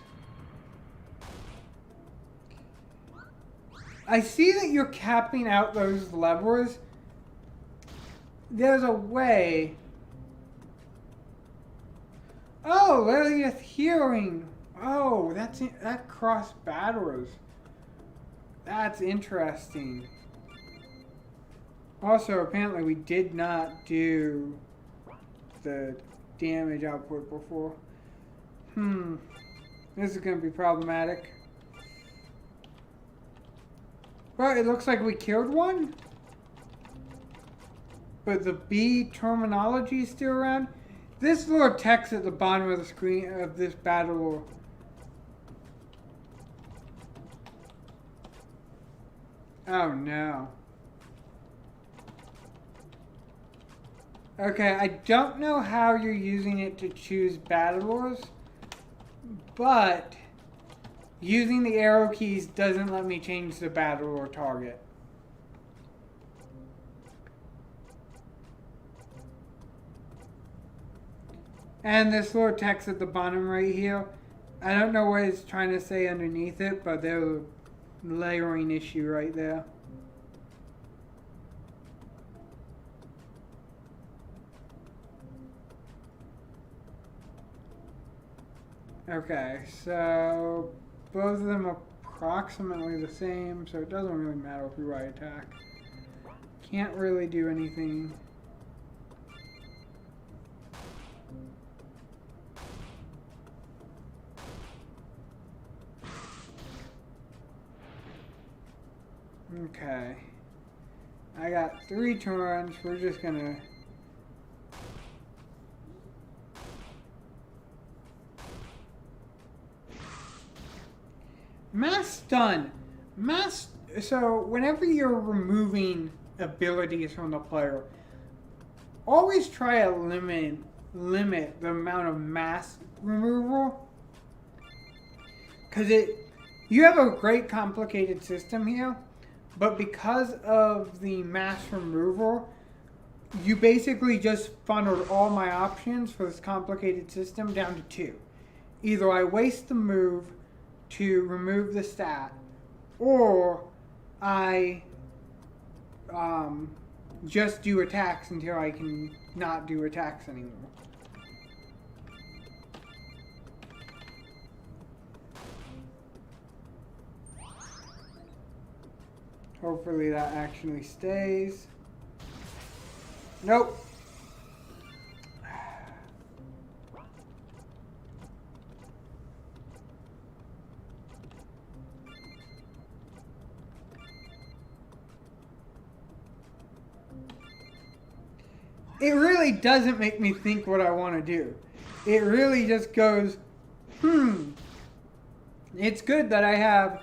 I see that you're capping out those levers. There's a way Oh, Lilia's healing. Oh, that cross battlers. That's interesting. Also, apparently we did not do the damage output before. This is going to be problematic. Well, it looks like we killed one. But the B terminology is still around. This little text at the bottom of the screen of this battle. Oh no. Okay, I don't know how you're using it to choose battlers, but using the arrow keys doesn't let me change the battle or target. And this little text at the bottom right here, I don't know what it's trying to say underneath it, but there's a layering issue right there. Okay, so both of them are approximately the same, so it doesn't really matter if we right attack. Can't really do anything. Okay. I got 3 turns. We're just gonna... Mass stun. So whenever you're removing abilities from the player, always try to limit the amount of mass removal. Because you have a great complicated system here, but because of the mass removal, you basically just funneled all my options for this complicated system down to 2. Either I waste the move to remove the stat, or I just do attacks until I can not do attacks anymore. Hopefully that actually stays. Nope. It really doesn't make me think what I want to do. It really just goes, It's good that I have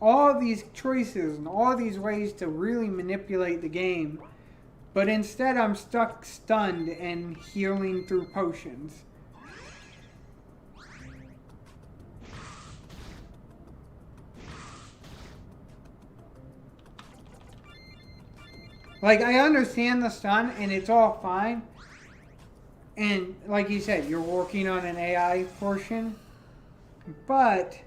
all these choices and all these ways to really manipulate the game, but instead I'm stuck stunned and healing through potions. Like, I understand the stun and it's all fine, and like you said, you're working on an AI portion, but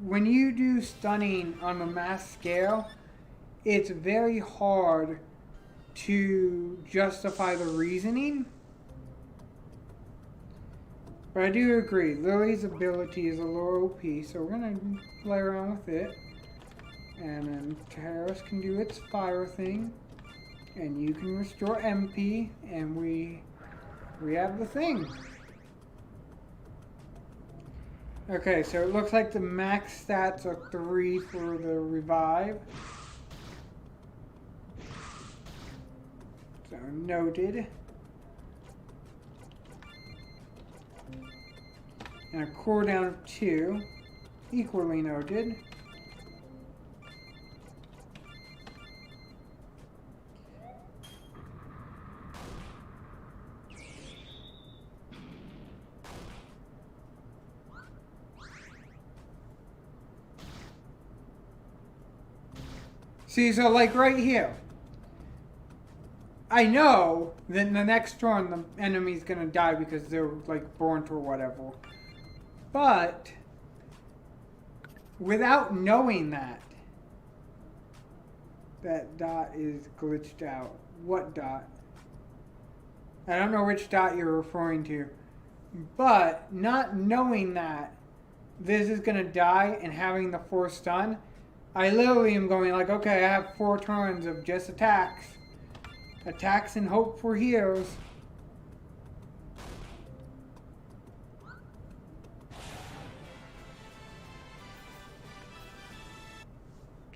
when you do stunning on a mass scale, it's very hard to justify the reasoning. But I do agree, Lily's ability is a little OP, so we're going to play around with it. And then Terrace can do its fire thing. And you can restore MP, and we have the thing. Okay, so it looks like the max stats are 3 for the revive. So noted. And a cooldown of 2, equally noted. See, so like right here, I know that the next turn the enemy's gonna die because they're like burnt or whatever. But without knowing that dot is glitched out. What dot? I don't know which dot you're referring to. But not knowing that this is going to die and having the 4 stun, I literally am going like, okay, I have 4 turns of just attacks. Attacks and hope for heals.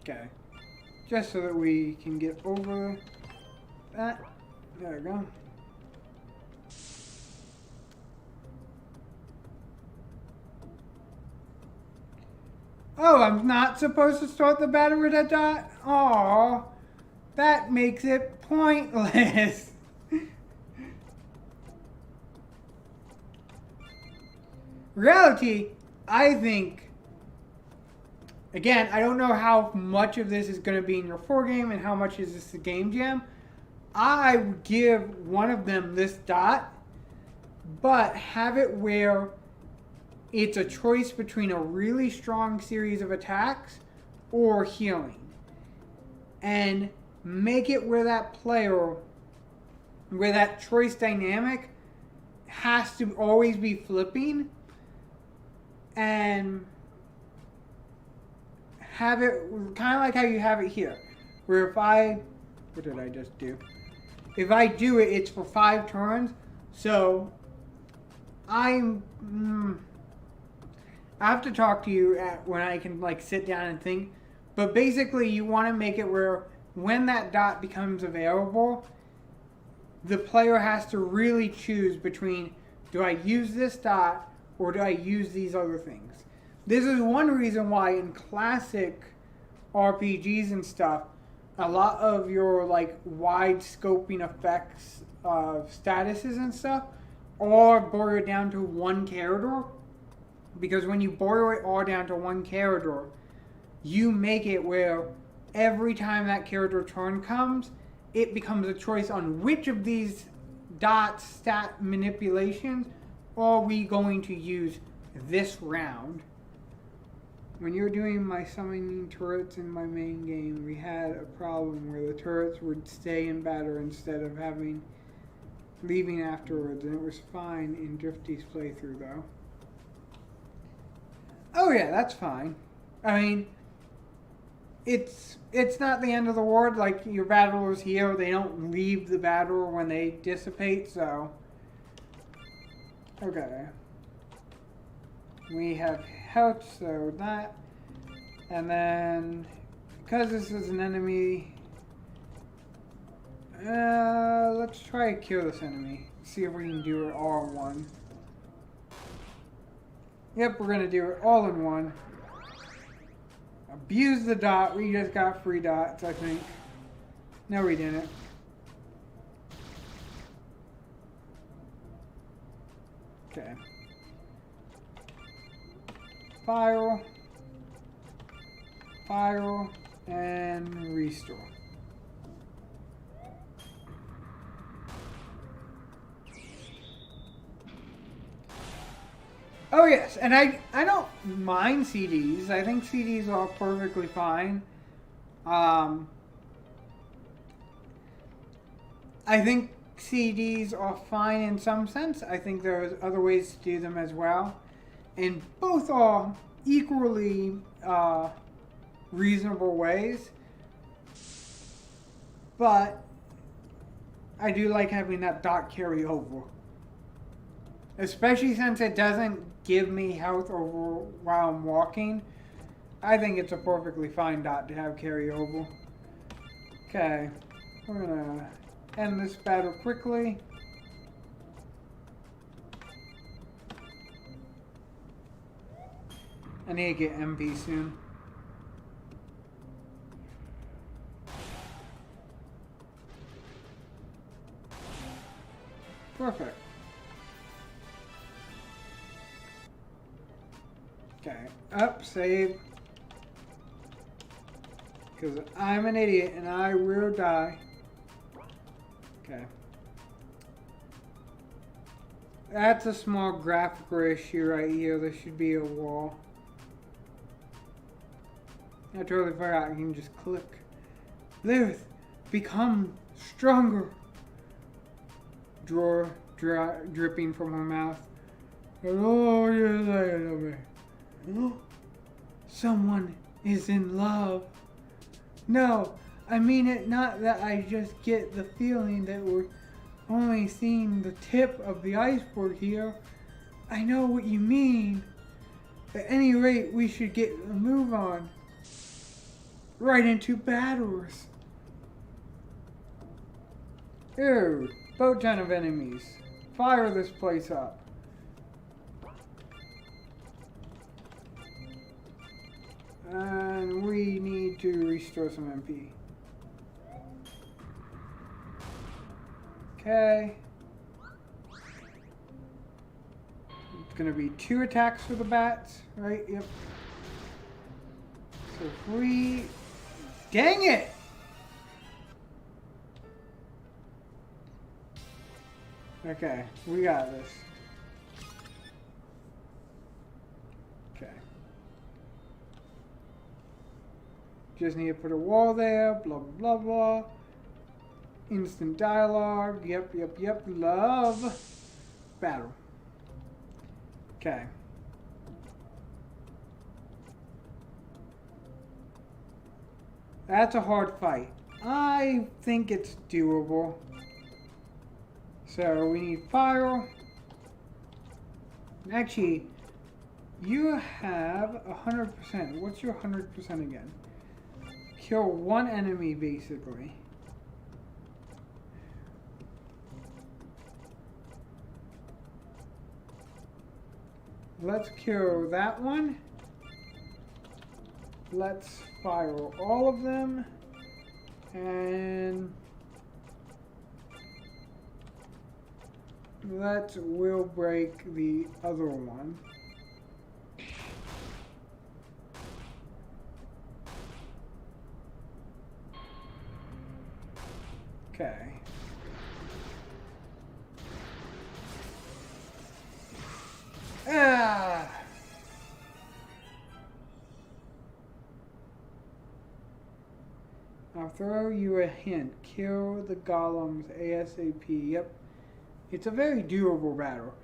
Okay. Just so that we can get over that. There we go. Oh, I'm not supposed to start the battle with that dot? Aww. That makes it pointless. Reality, I think, again, I don't know how much of this is going to be in your 4 game and how much is this a game jam. I would give one of them this dot, but have it where it's a choice between a really strong series of attacks or healing. And make it where that player, where that choice dynamic has to always be flipping, and have it kind of like how you have it here, where if I, what did I just do? If I do it, it's for 5 turns, so I have to talk to you when I can like sit down and think, but basically you want to make it where when that dot becomes available, the player has to really choose between, do I use this dot or do I use these other things? This is one reason why in classic RPGs and stuff, a lot of your like wide scoping effects of statuses and stuff are boiled down to one character. Because when you boil it all down to one character, you make it where every time that character turn comes, it becomes a choice on which of these dot stat manipulations are we going to use this round. When you're doing my summoning turrets in my main game, we had a problem where the turrets would stay in battle instead of leaving afterwards, and it was fine in Drifty's playthrough though. Oh yeah, that's fine. I mean, it's not the end of the world. Like, your battlers here, they don't leave the battle when they dissipate, so. Okay. We have health, so that. And then, because this is an enemy, let's try to kill this enemy. See if we can do it all in one. Yep, we're gonna do it all in one. Abuse the dot. We just got 3 dots, I think. No, we didn't. Okay. Fire. Fire. And restore. Oh yes, and I don't mind CDs. I think CDs are perfectly fine. I think CDs are fine in some sense. I think there's other ways to do them as well. And both are equally reasonable ways. But I do like having that dot carry over. Especially since it doesn't give me health over while I'm walking. I think it's a perfectly fine dot to have carry over. Okay, we're gonna end this battle quickly. I need to get MP soon. Perfect. Okay, up, save. Because I'm an idiot and I will die. Okay. That's a small graphical issue right here. There should be a wall. I totally forgot. You can just click. Lilith, become stronger. dripping from her mouth. Oh, you're lying to me. Someone is in love. No, I mean it not that I just get the feeling that we're only seeing the tip of the iceberg here. I know what you mean. At any rate, we should get a move on. Right into battles. Ew, boat ton of enemies. Fire this place up. And we need to restore some MP. Okay. It's gonna be 2 attacks for the bats, right? Yep. So 3. Dang it! Okay, we got this. Okay. Just need to put a wall there, blah, blah, blah, blah. Instant dialogue, yep, love. Battle. Okay. That's a hard fight. I think it's doable. So we need fire. Actually, you have 100%. What's your 100% again? Kill 1 enemy, basically. Let's kill that one. Let's fire all of them. And let's will break the other one. Okay. Ah! I'll throw you a hint. Kill the golems ASAP. Yep. It's a very doable battle.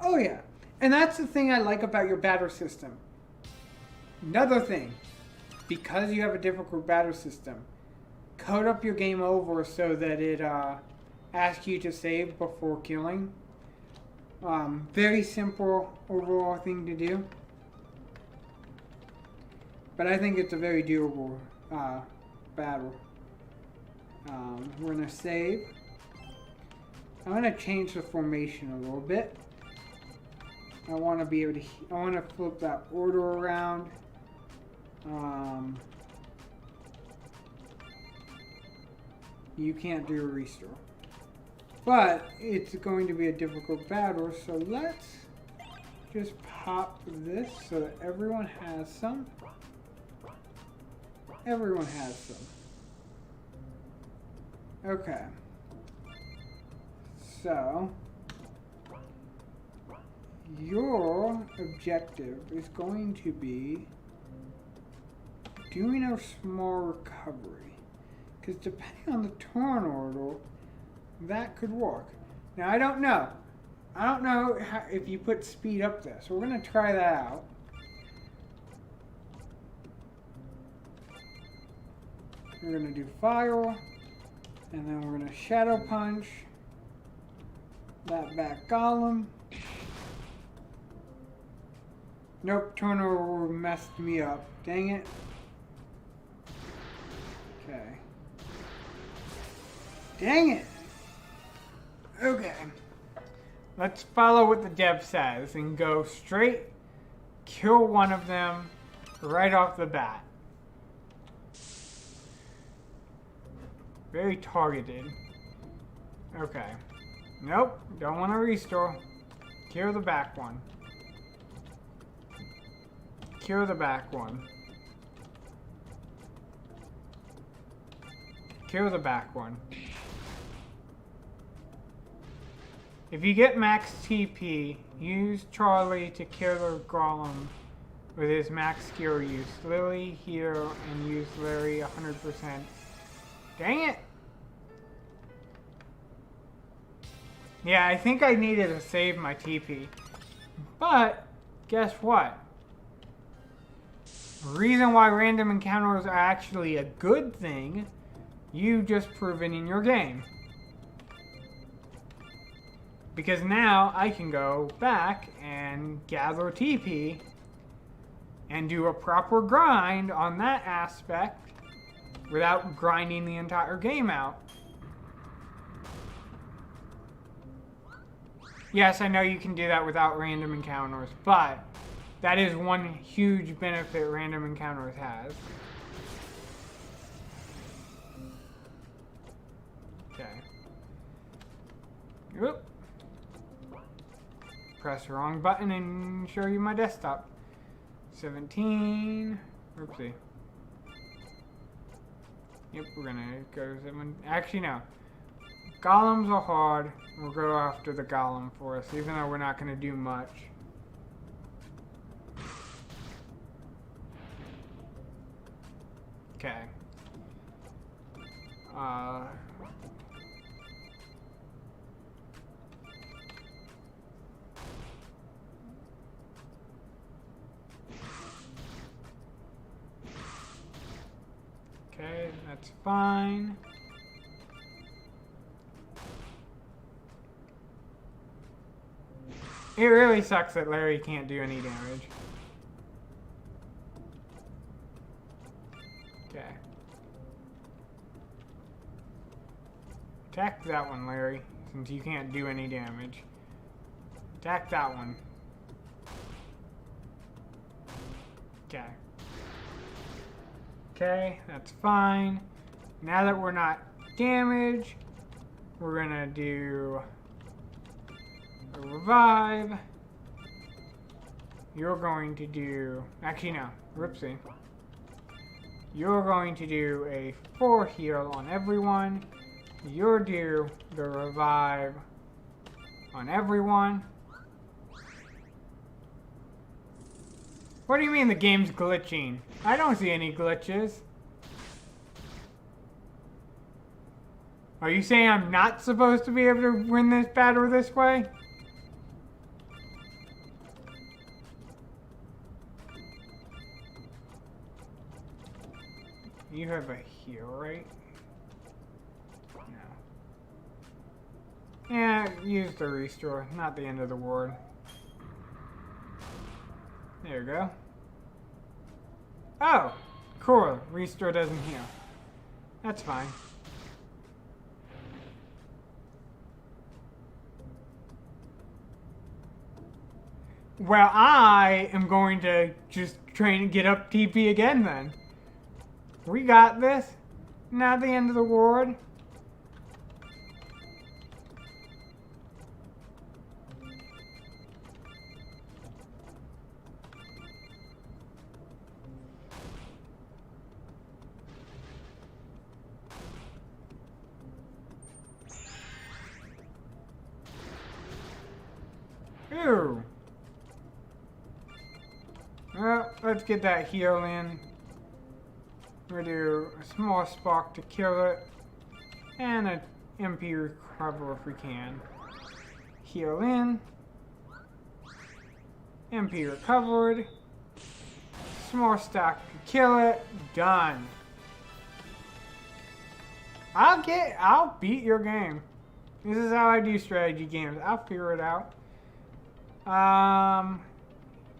Oh yeah. And that's the thing I like about your battle system. Another thing. Because you have a difficult battle system, code up your game over so that it asks you to save before killing. Very simple overall thing to do. But I think it's a very doable battle. We're going to save. I'm going to change the formation a little bit. I want to be able to, I want to flip that order around. You can't do a restore. But it's going to be a difficult battle, so let's just pop this so that everyone has some. Everyone has some. Okay. So, your objective is going to be doing a small recovery. Because depending on the turn order, that could work. Now, I don't know. I don't know how, if you put speed up there. So we're going to try that out. We're going to do fire. And then we're going to shadow punch that back golem. Nope, turnover messed me up. Dang it. Okay. Dang it. Okay. Let's follow what the dev says and go straight, kill one of them right off the bat. Very targeted. Okay. Nope, don't want to restore. Kill the back one. Kill the back one. Kill the back one. If you get max TP, use Charlie to kill the golem with his max skill use. Lily here and use Larry 100%. Dang it! Yeah, I think I needed to save my TP. But, guess what? The reason why random encounters are actually a good thing, you just proven in your game. Because now I can go back and gather TP and do a proper grind on that aspect without grinding the entire game out. Yes, I know you can do that without random encounters, but that is one huge benefit random encounters has. Okay. Oop. Press the wrong button and show you my desktop. 17. Oopsie. Yep, we're gonna go to 7. Actually, no. Golems are hard. We'll go after the golem for us, even though we're not gonna do much. Okay. Okay, that's fine. It really sucks that Larry can't do any damage. Okay. Attack that one, Larry, since you can't do any damage. Attack that one. Okay. Okay, that's fine. Now that we're not damaged, we're gonna do a revive. You're going to do, actually no, whoopsie. You're going to do a 4 heal on everyone. You'll do the revive on everyone. What do you mean the game's glitching? I don't see any glitches. Are you saying I'm not supposed to be able to win this battle this way? You have a heal, right? No. Yeah, use the restore, not the end of the ward. There you go. Oh, cool. Restore doesn't heal. That's fine. Well, I am going to just try and get up TP again then. We got this. Not the end of the ward. Ew. Well, let's get that heal in. We'll do a small spark to kill it. And an MP recover if we can. Heal in. MP recovered. Small stack to kill it. Done. I'll beat your game. This is how I do strategy games. I'll figure it out.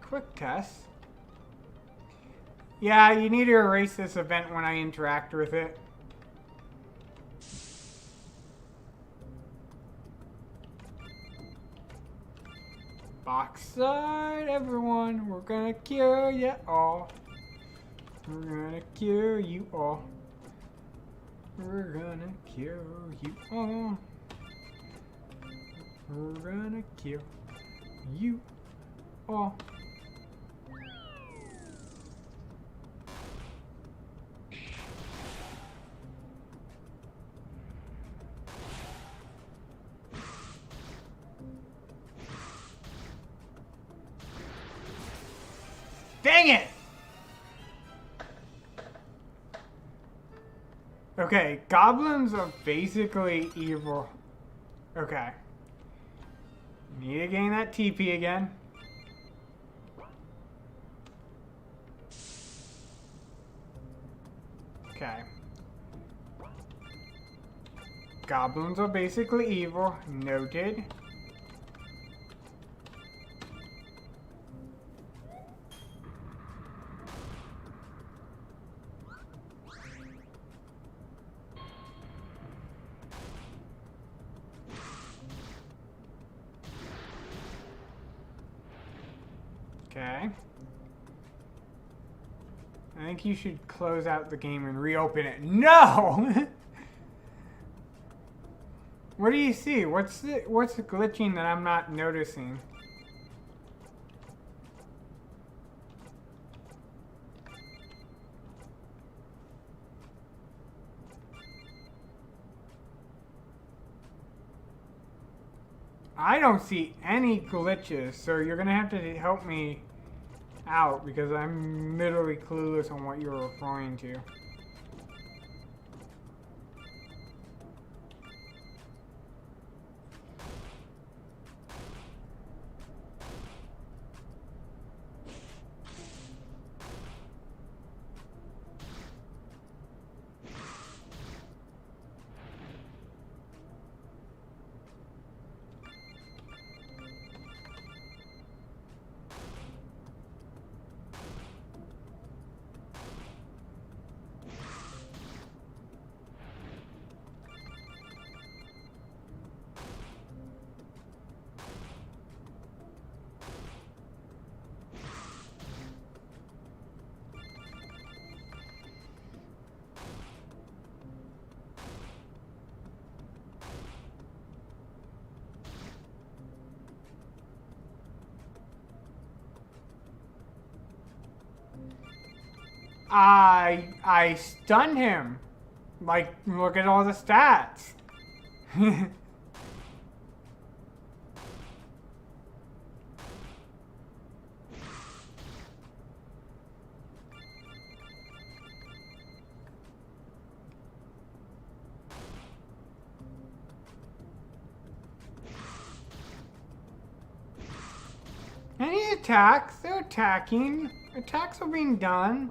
Quick test. Yeah, you need to erase this event when I interact with it. Box side, everyone. We're gonna kill you all. We're gonna kill you all. We're gonna kill you all. We're gonna kill you all. Dang it! Okay, goblins are basically evil. Okay. Need to gain that TP again. Okay. Goblins are basically evil. Noted. Okay. I think you should close out the game and reopen it. No! What do you see? What's glitching that I'm not noticing? I don't see any glitches, so you're gonna have to help me out because I'm literally clueless on what you're referring to. I stunned him. Like, look at all the stats. Any attacks? They're attacking. Attacks are being done.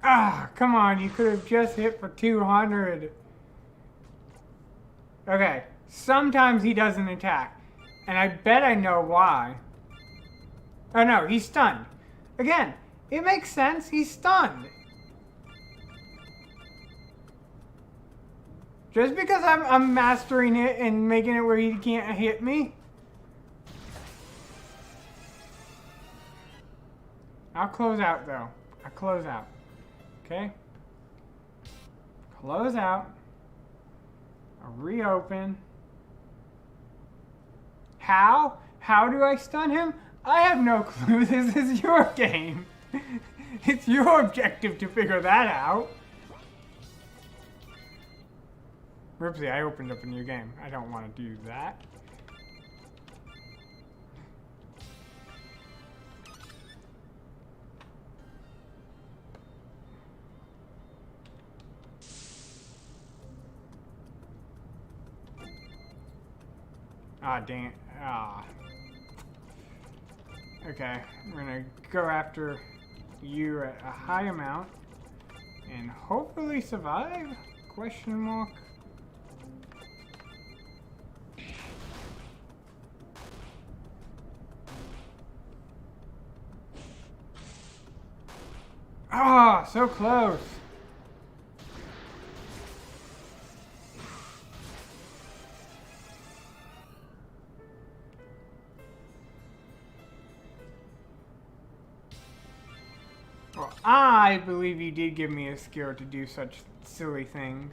Ah, come on, you could have just hit for 200. Okay, sometimes he doesn't attack. And I bet I know why. Oh no, he's stunned. Again, it makes sense, he's stunned. Just because I'm mastering it and making it where he can't hit me. I'll close out though. I'll close out. Okay? Close out. I'll reopen. How? How do I stun him? I have no clue. This is your game. It's your objective to figure that out. Whoopsie, I opened up a new game. I don't want to do that. Ah, dang it. Ah. Okay, we're gonna go after you at a high amount and hopefully survive? Question mark. Ah, so close. Well, I believe you did give me a skill to do such silly things.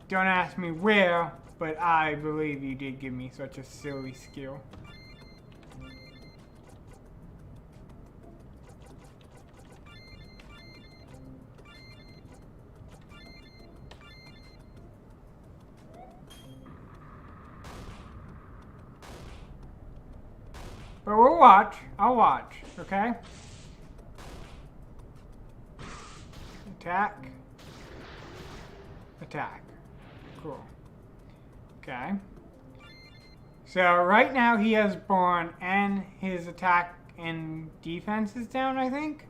Don't ask me where, but I believe you did give me such a silly skill. But we'll watch. I'll watch, okay? Attack. Attack. Cool. Okay. So right now he has Born and his attack and defense is down, I think.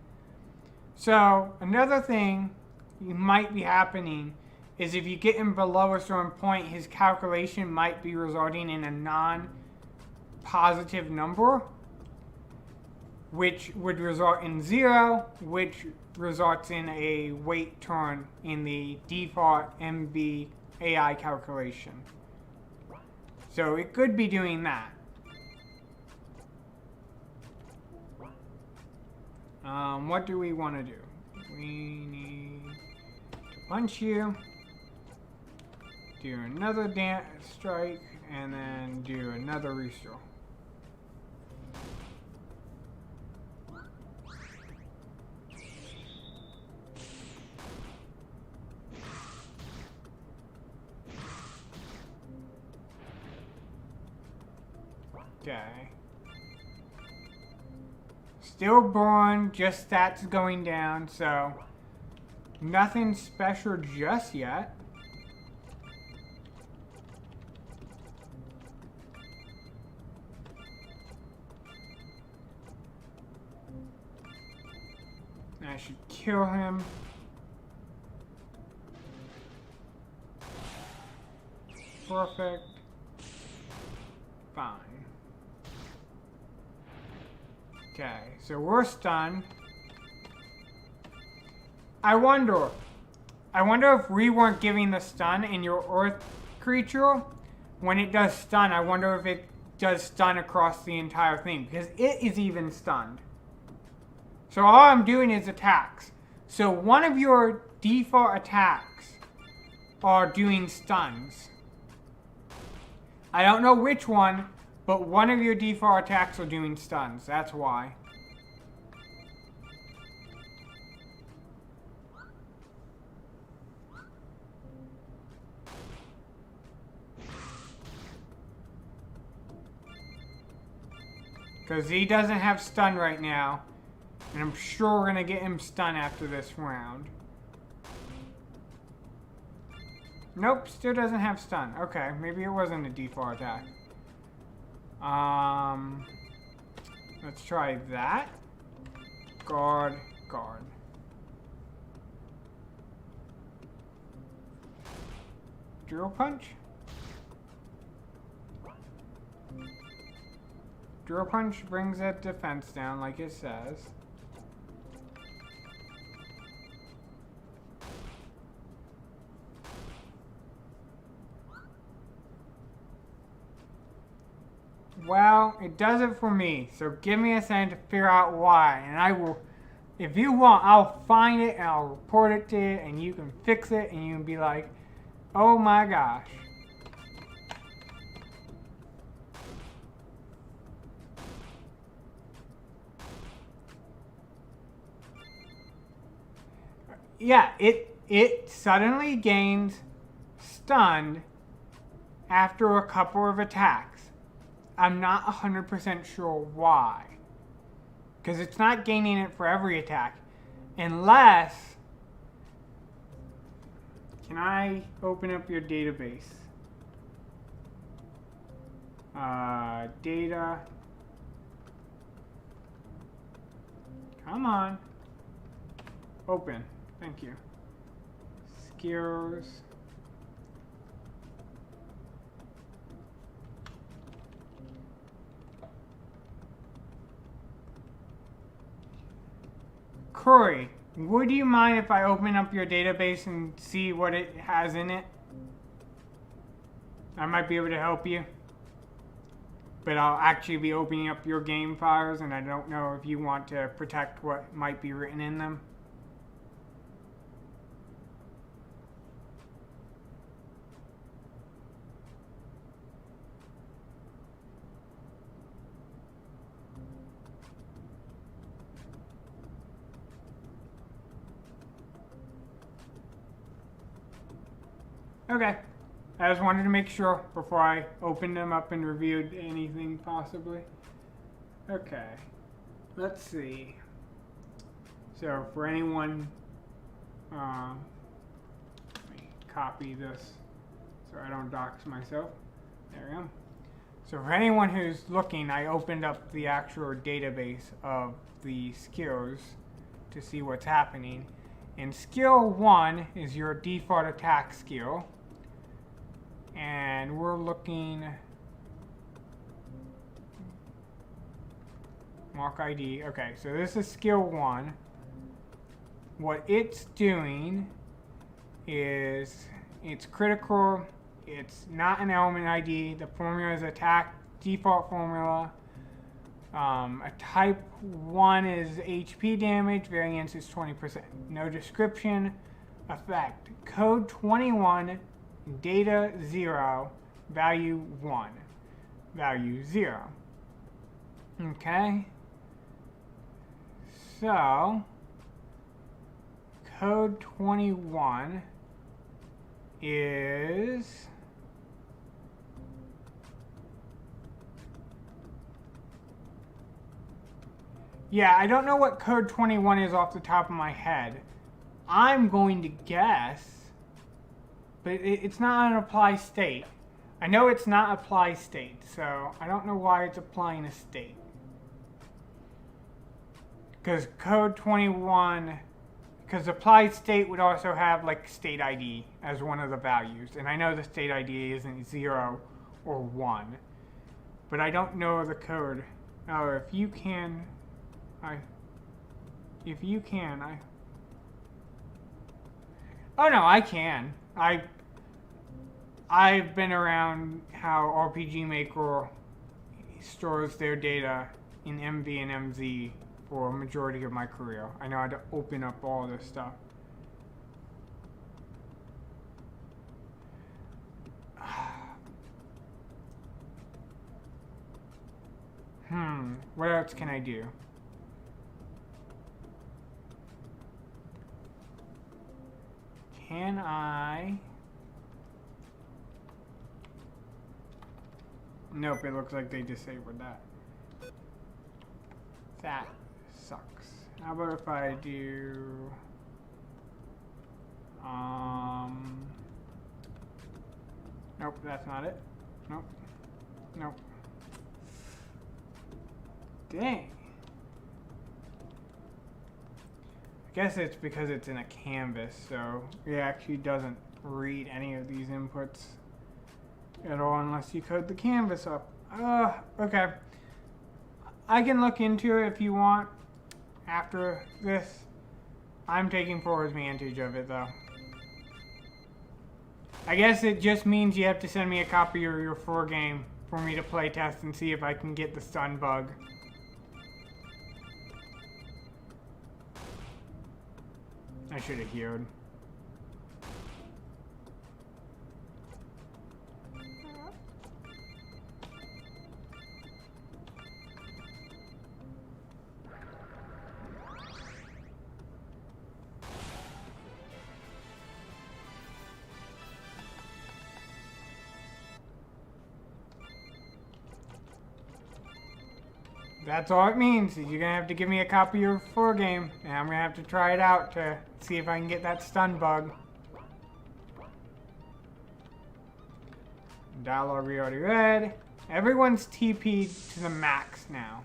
So another thing might be happening is if you get him below a certain point, his calculation might be resulting in a non-positive number, which would result in 0, which results in a wait turn in the default MB AI calculation. So it could be doing that. What do we want to do? We need to punch you, do another strike, and then do another restore. Okay. Still Born, just stats going down, so nothing special just yet. I should kill him. Perfect. Fine. Okay, so we're stunned. I wonder if we weren't giving the stun in your earth creature, when it does stun, I wonder if it does stun across the entire thing, because it is even stunned. So all I'm doing is attacks. So one of your default attacks are doing stuns. I don't know which one, but one of your default attacks are doing stuns. That's why. Because he doesn't have stun right now. And I'm sure we're going to get him stun after this round. Nope, still doesn't have stun. Okay, maybe it wasn't a default attack. Let's try that. Guard, guard. Drill punch? Drill punch brings that defense down like it says. Well, it does it for me, so give me a second to figure out why, and I will, if you want, I'll find it and I'll report it to you, and you can fix it, and you can be like, oh my gosh. Yeah, it suddenly gains stunned after a couple of attacks. I'm not 100% sure why. Because it's not gaining it for every attack. Unless... Can I open up your database? Data. Come on. Open. Thank you. Skills. Corey, would you mind if I open up your database and see what it has in it? I might be able to help you. But I'll actually be opening up your game files, and I don't know if you want to protect what might be written in them. Okay. I just wanted to make sure before I opened them up and reviewed anything possibly. Okay. Let's see. So for anyone, let me copy this so I don't dox myself. There we go. So for anyone who's looking, I opened up the actual database of the skills to see what's happening. And skill 1 is your default attack skill. And we're looking, mark ID. Okay, so this is skill 1. What it's doing is it's critical. It's not an element ID. The formula is attack default formula. A type 1 is HP damage. Variance is 20%. No description. Effect. Code 21. Data 0. Value 1. Value 0. Okay. So, code 21 is yeah, I don't know what code 21 is off the top of my head. I'm going to guess, but it's not an apply state. I know it's not apply state, so I don't know why it's applying a state. Because code 21, because apply state would also have like state ID as one of the values. And I know the state ID isn't 0 or 1. But I don't know the code. Oh, if you can, oh no, I can. I've been around how RPG Maker stores their data in MV and MZ for a majority of my career. I know how to open up all this stuff. What else can I do? Can I? Nope, it looks like they disabled that. That sucks. How about if I do nope, that's not it. Nope. Nope. Dang. I guess it's because it's in a canvas, so it actually doesn't read any of these inputs at all unless you code the canvas up. Okay. I can look into it if you want after this. I'm taking full advantage of it though. I guess it just means you have to send me a copy of your 4 game for me to play test and see if I can get the stun bug. I should have healed. That's all it means. You're gonna have to give me a copy of your 4 game, and I'm gonna have to try it out to see if I can get that stun bug. Dialogue we already read. Everyone's TP'd to the max now.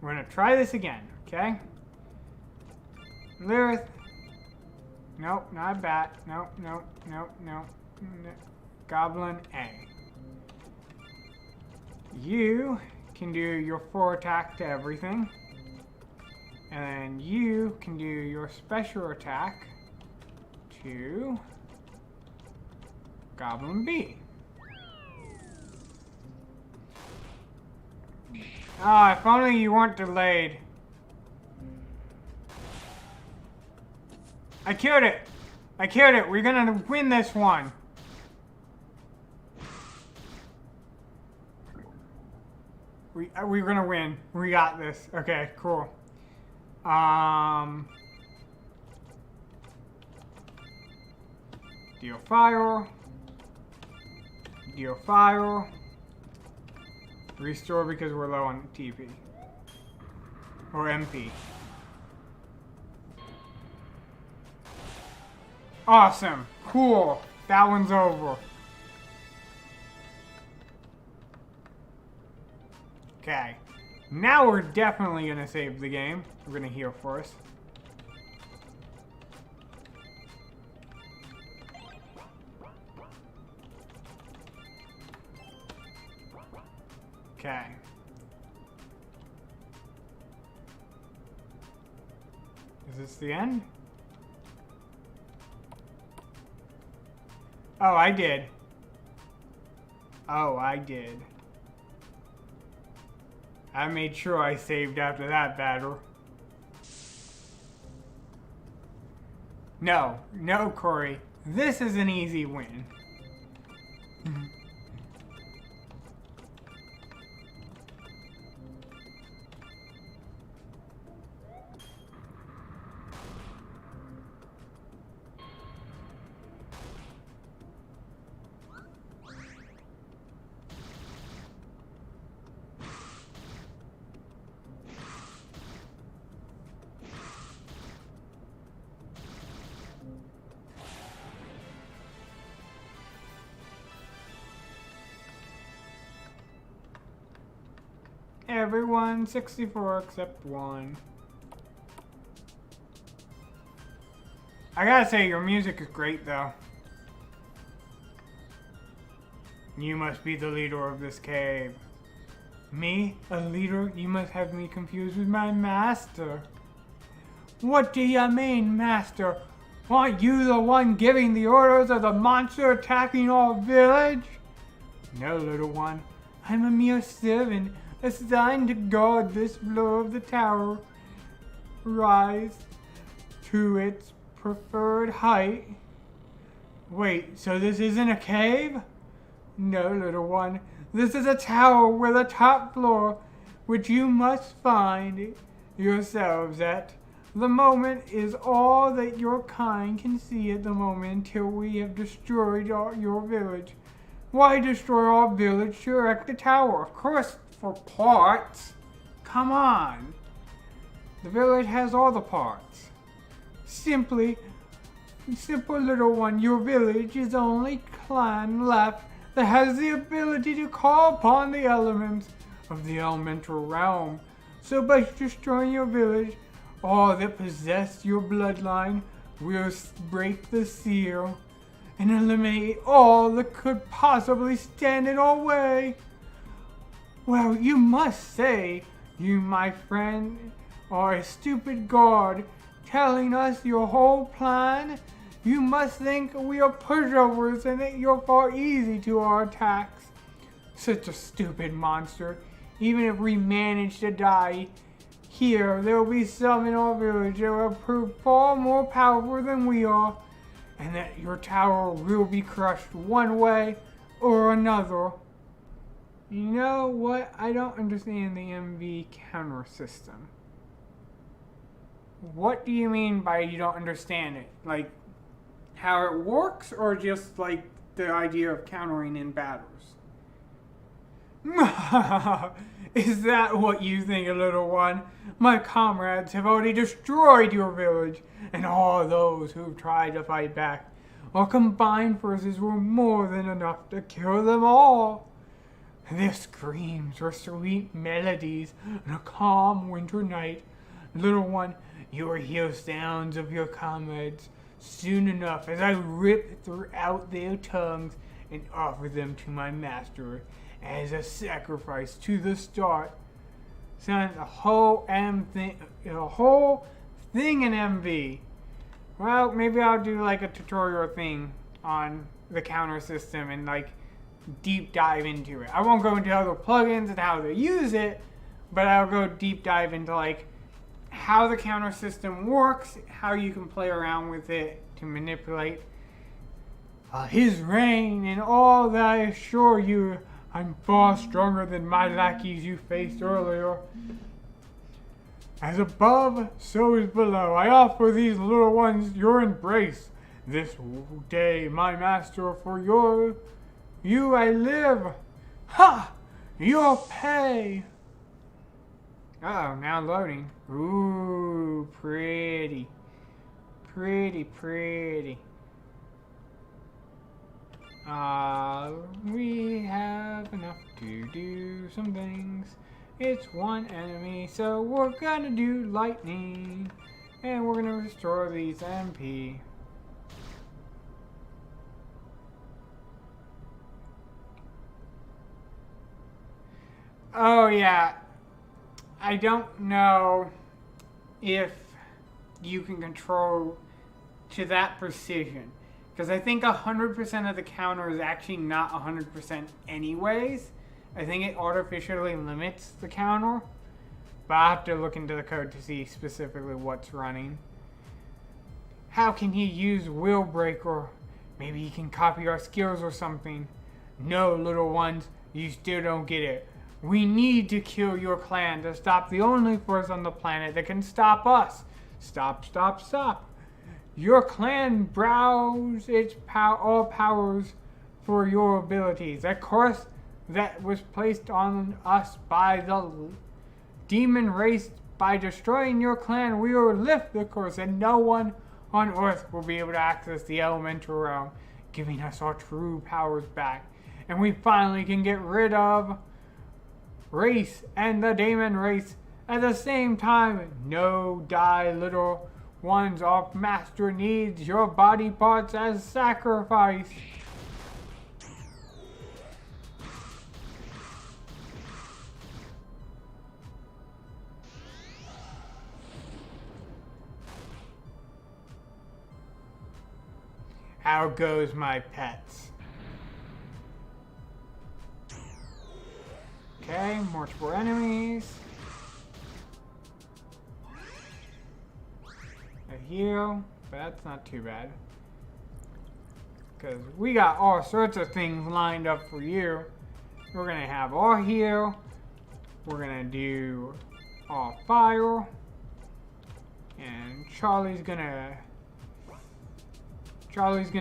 We're gonna try this again, okay? Lilith. Nope, not bat. Nope, nope, nope, nope. Goblin A. You can do your 4 attack to everything. And then you can do your special attack to Goblin B. Ah, if only you weren't delayed. I killed it! I killed it! We're gonna win this one! We're gonna win. We got this. Okay, cool. Deal fire. Deal fire. Restore because we're low on TP. Or MP. Awesome. Cool. That one's over. Okay. Now we're definitely going to save the game. We're going to heal first. Okay. Is this the end? Oh, I did. Oh, I did. I made sure I saved after that battle. No, no, Corey. This is an easy win. Everyone, 64 except one. I gotta say, your music is great, though. You must be the leader of this cave. Me? A leader? You must have me confused with my master. What do you mean, master? Aren't you the one giving the orders of the monster attacking our village? No, little one. I'm a mere servant, assigned to guard this floor of the tower. Rise to its preferred height. Wait, so this isn't a cave? No, little one. This is a tower with a top floor, which you must find yourselves at. The moment is all that your kind can see at the moment until we have destroyed your village. Why destroy our village to erect a tower? Of course, for parts. Come on. The village has all the parts. Simple little one, your village is the only clan left that has the ability to call upon the elements of the elemental realm. So by destroying your village, all that possess your bloodline will break the seal and eliminate all that could possibly stand in our way. Well, you must say, you, my friend, are a stupid guard telling us your whole plan. You must think we are pushovers and that you're far easy to our attacks. Such a stupid monster. Even if we manage to die here, there will be some in our village that will prove far more powerful than we are, and that your tower will be crushed one way or another. You know what? I don't understand the MV counter system. What do you mean by you don't understand it? Like, how it works, or just like the idea of countering in battles? Is that what you think, little one? My comrades have already destroyed your village, and all those who've tried to fight back. Our combined forces were more than enough to kill them all. Their screams were sweet melodies on a calm winter night. Little one, you will hear sounds of your comrades soon enough as I rip throughout their tongues and offer them to my master as a sacrifice to the start. Son, the whole thing in MV. Well, maybe I'll do like a tutorial thing on the counter system and like deep dive into it. I won't go into other plugins and how to use it, but I'll go deep dive into like how the counter system works, how you can play around with it to manipulate his reign, and all that. I assure you, I'm far stronger than my lackeys you faced earlier. As above, so is below. I offer these little ones your embrace. This day, my master, for you I live. Ha! Your pay! Uh-oh, now loading. Ooh, pretty. Pretty. We have enough to do some things. It's one enemy, so we're gonna do lightning. And we're gonna restore these MP. Oh yeah, I don't know if you can control to that precision. Because I think 100% of the counter is actually not 100% anyways. I think it artificially limits the counter. But I'll have to look into the code to see specifically what's running. How can he use Will Breaker? Maybe he can copy our skills or something. No, little ones, you still don't get it. We need to kill your clan to stop the only force on the planet that can stop us. Stop. Your clan browse its all powers for your abilities. That curse that was placed on us by the demon race, by destroying your clan, we will lift the curse and no one on Earth will be able to access the elemental realm, giving us our true powers back. And we finally can get rid of race and the demon race at the same time. No, die, little ones. Our master needs your body parts as sacrifice. How goes my pets? Okay, multiple enemies. A heal, but that's not too bad. Because we got all sorts of things lined up for you. We're going to have our heal. We're going to do our fire. And Charlie's going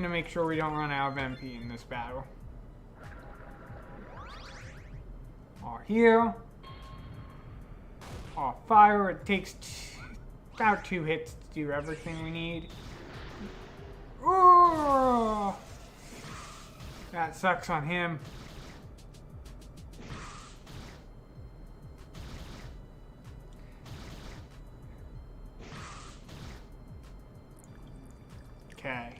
to make sure we don't run out of MP in this battle. Our heal. Our fire. It takes about 2 hits to do everything we need. Ooh! That sucks on him. Okay.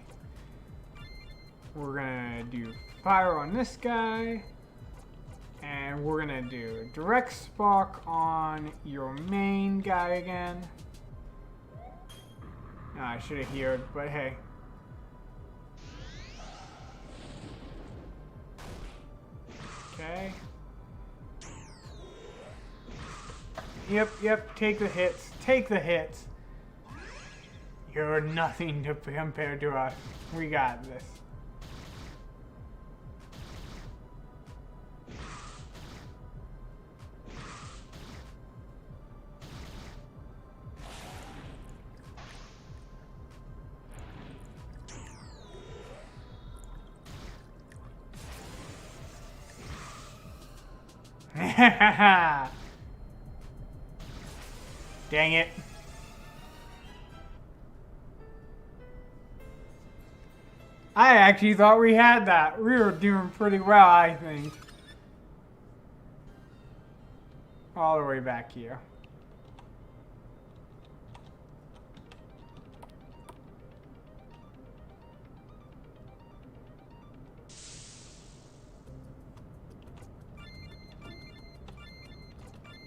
We're gonna do fire on this guy. And we're gonna do a direct spark on your main guy again. No, I should have healed, but hey. Okay. Yep, take the hits. You're nothing to compare to us. We got this. Dang it. I actually thought we had that. We were doing pretty well, I think. All the way back here.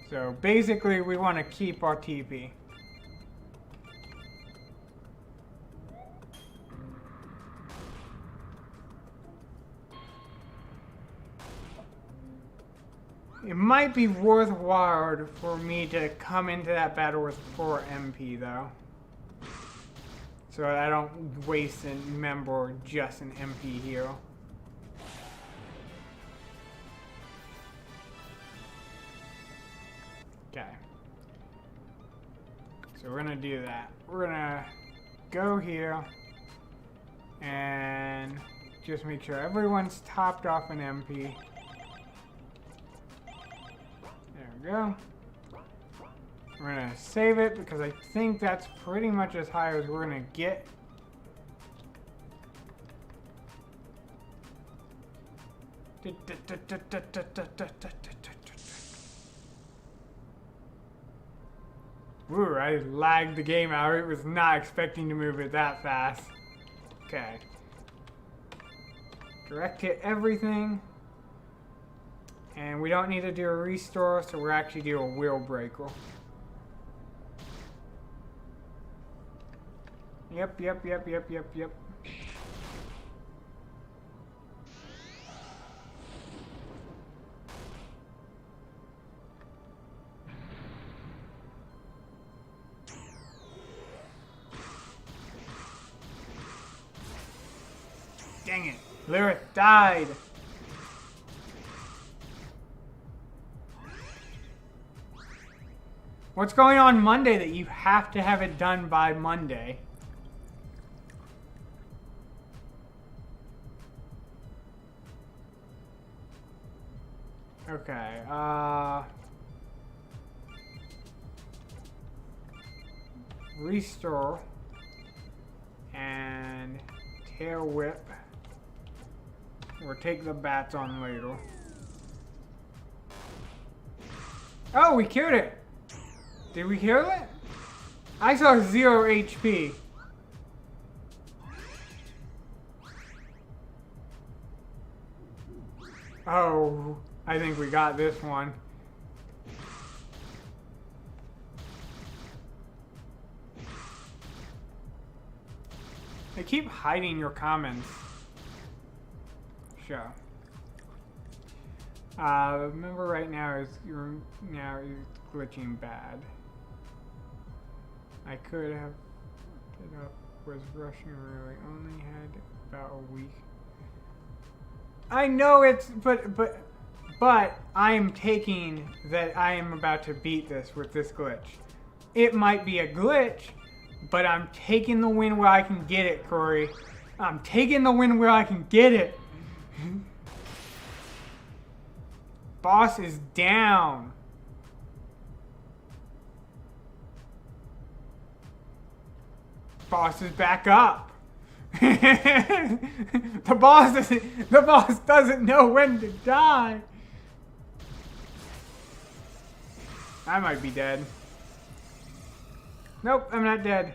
So basically we want to keep our TP. It might be worthwhile for me to come into that battle with 4 MP though. So I don't waste a member just an MP heal. Okay. So we're gonna do that. We're gonna go here and just make sure everyone's topped off an MP. There we go. We're gonna save it because I think that's pretty much as high as we're gonna get. Ooh, I lagged the game out. It was not expecting to move it that fast. Okay. Direct hit everything. And we don't need to do a restore, so we're actually do a wheel breaker. Yep. Dang it. Lyrith died. What's going on Monday that you have to have it done by Monday? Okay, restore and tail whip. Or take the bats on later. Oh, we killed it! Did we kill it? I saw 0 HP. Oh, I think we got this one. They keep hiding your comments. Sure. Remember right now is glitching bad. I could have it up, was rushing really, only had about a week. I know it's, but I'm taking that I am about to beat this with this glitch. It might be a glitch, but I'm taking the win where I can get it, Corey. I'm taking the win where I can get it. Boss is down. Boss is back up. The boss doesn't know when to die. I might be dead. Nope, I'm not dead.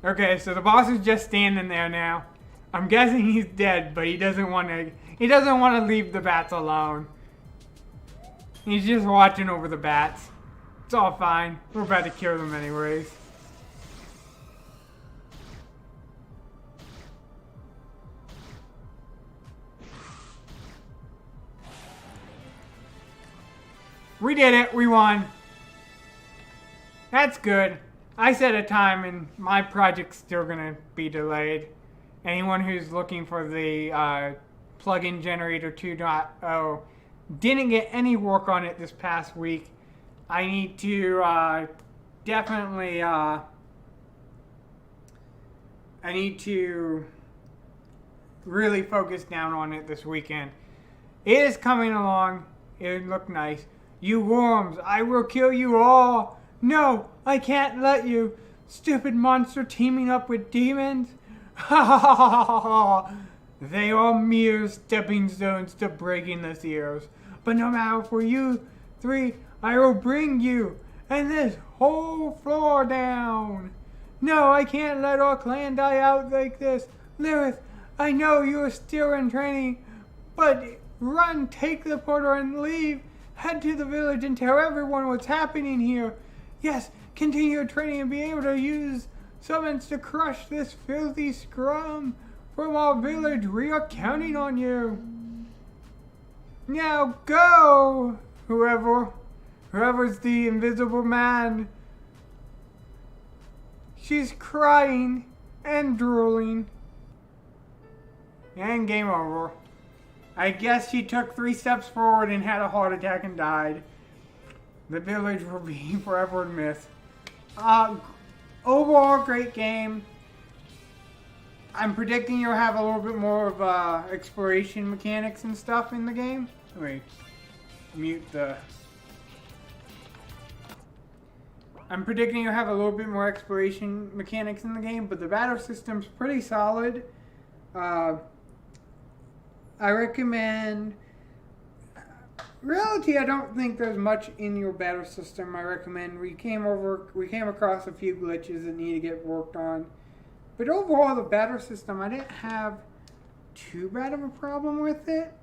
Okay, so the boss is just standing there now. I'm guessing he's dead, but he doesn't want to leave the bats alone. He's just watching over the bats. It's all fine. We're about to kill them anyways. We did it. We won. That's good. I set a time and my project's still going to be delayed. Anyone who's looking for the plugin generator 2.0 didn't get any work on it this past week. I need to definitely I need to really focus down on it this weekend. It is coming along. It looked nice. You worms, I will kill you all. No, I can't let you. Stupid monster teaming up with demons. Ha ha ha ha ha ha. They are mere stepping stones to breaking the seals. But no matter for you three, I will bring you and this whole floor down. No, I can't let our clan die out like this. Lyrith, I know you are still in training, but run, take the portal and leave. Head to the village and tell everyone what's happening here. Yes, continue your training and be able to use summons to crush this filthy scrum from our village. We are counting on you. Now go, whoever's the invisible man. She's crying and drooling. And game over. I guess she took 3 steps forward and had a heart attack and died. The village will be forever missed. Overall, great game. I'm predicting you'll have a little bit more of exploration mechanics and stuff in the game. Wait, mute the... I'm predicting you'll have a little bit more exploration mechanics in the game, but the battle system's pretty solid. I recommend... Reality, I don't think there's much in your battle system. I recommend we came across a few glitches that need to get worked on. But overall, the battle system, I didn't have too bad of a problem with it.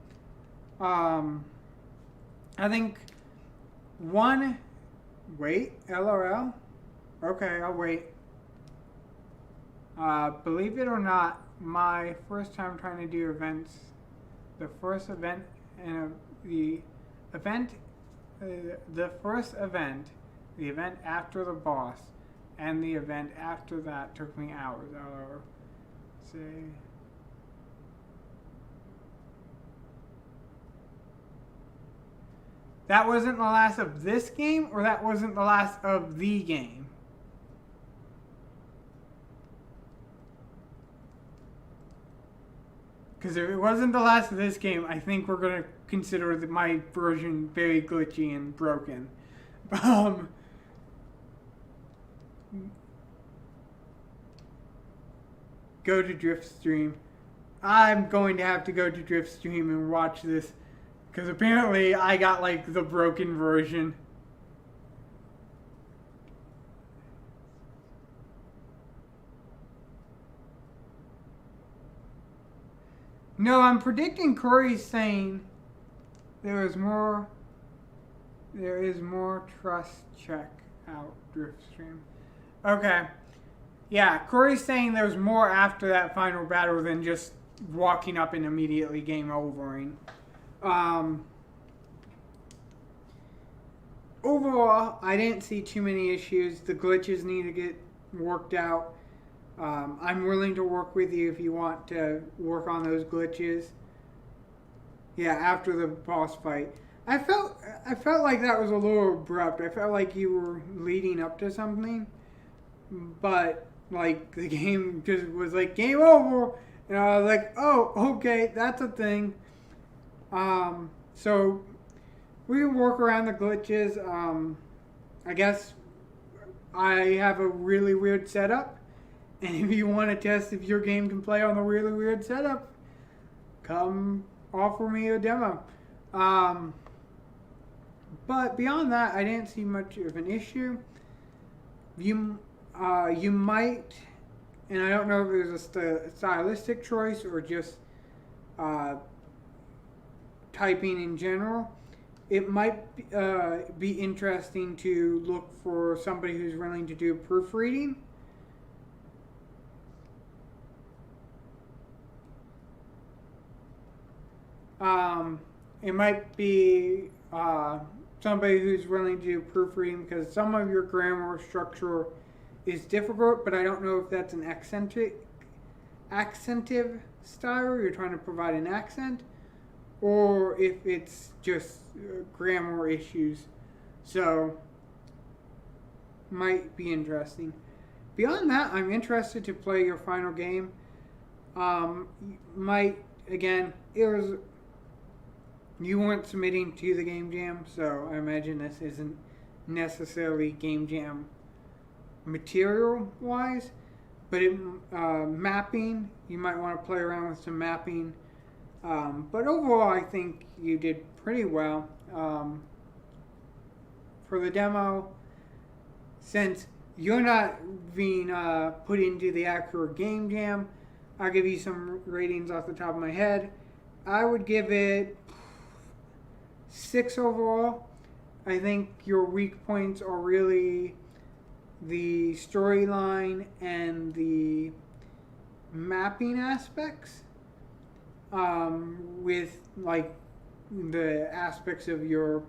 I think wait, LOL? Okay, I'll wait. Believe it or not, my first time trying to do events, the first event the event after the boss, and the event after that took me hours. I'll say that wasn't the last of this game, or that wasn't the last of the game. Because if it wasn't the last of this game, I think we're going to consider my version very glitchy and broken. Go to Driftstream. I'm going to have to go to Driftstream and watch this. Because apparently I got like the broken version. No, I'm predicting Corey's saying there is more trust. Check out Driftstream. Okay. Yeah, Corey's saying there's more after that final battle than just walking up and immediately game overing. Overall, I didn't see too many issues. The glitches need to get worked out. I'm willing to work with you if you want to work on those glitches. Yeah, after the boss fight. I felt like that was a little abrupt. I felt like you were leading up to something. But, like, the game just was like, game over. And I was like, oh, okay, that's a thing. So, we can work around the glitches. I guess I have a really weird setup. And if you want to test if your game can play on the really weird setup, come offer me a demo. But beyond that, I didn't see much of an issue. You might, and I don't know if it was a stylistic choice or just typing in general. It might be interesting to look for somebody who's willing to do proofreading. It might be somebody who's willing to do proofreading because some of your grammar structure is difficult, but I don't know if that's an accentive style, you're trying to provide an accent, or if it's just grammar issues. So, might be interesting. Beyond that, I'm interested to play your final game. You weren't submitting to the Game Jam, so I imagine this isn't necessarily Game Jam material-wise, but mapping, you might want to play around with some mapping. But overall, I think you did pretty well. For the demo, since you're not being put into the actual Game Jam, I'll give you some ratings off the top of my head. I would give it 6 overall. I think your weak points are really the storyline and the mapping aspects, with like the aspects of your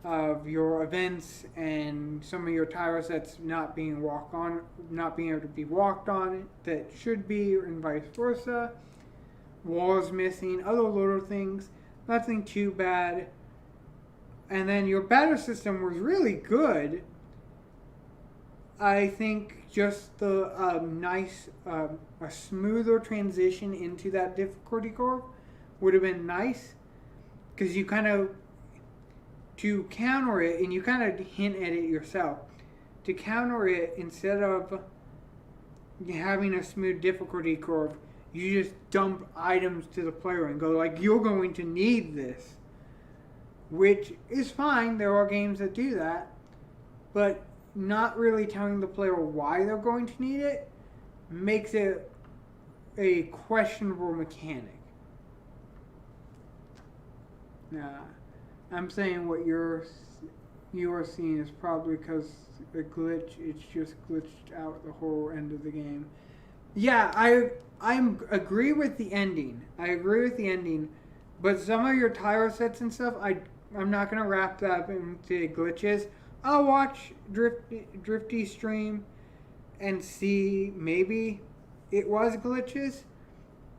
events and some of your tile sets not being able to be walked on that should be, and vice versa. walls missing, other little things, nothing too bad. And then your battle system was really good. I think just the a smoother transition into that difficulty curve would have been nice, because you kind of, to counter it, and you kind of hint at it yourself, to counter it, instead of having a smooth difficulty curve, you just dump items to the player and go like, you're going to need this, which is fine. There are games that do that, but not really telling the player why they're going to need it makes it a questionable mechanic. Nah, I'm saying what you are seeing is probably because a glitch. It's just glitched out the whole end of the game. Yeah, I agree with the ending. I agree with the ending, but some of your tile sets and stuff, I'm not gonna wrap that up into glitches. I'll watch Drifty stream and see, maybe it was glitches,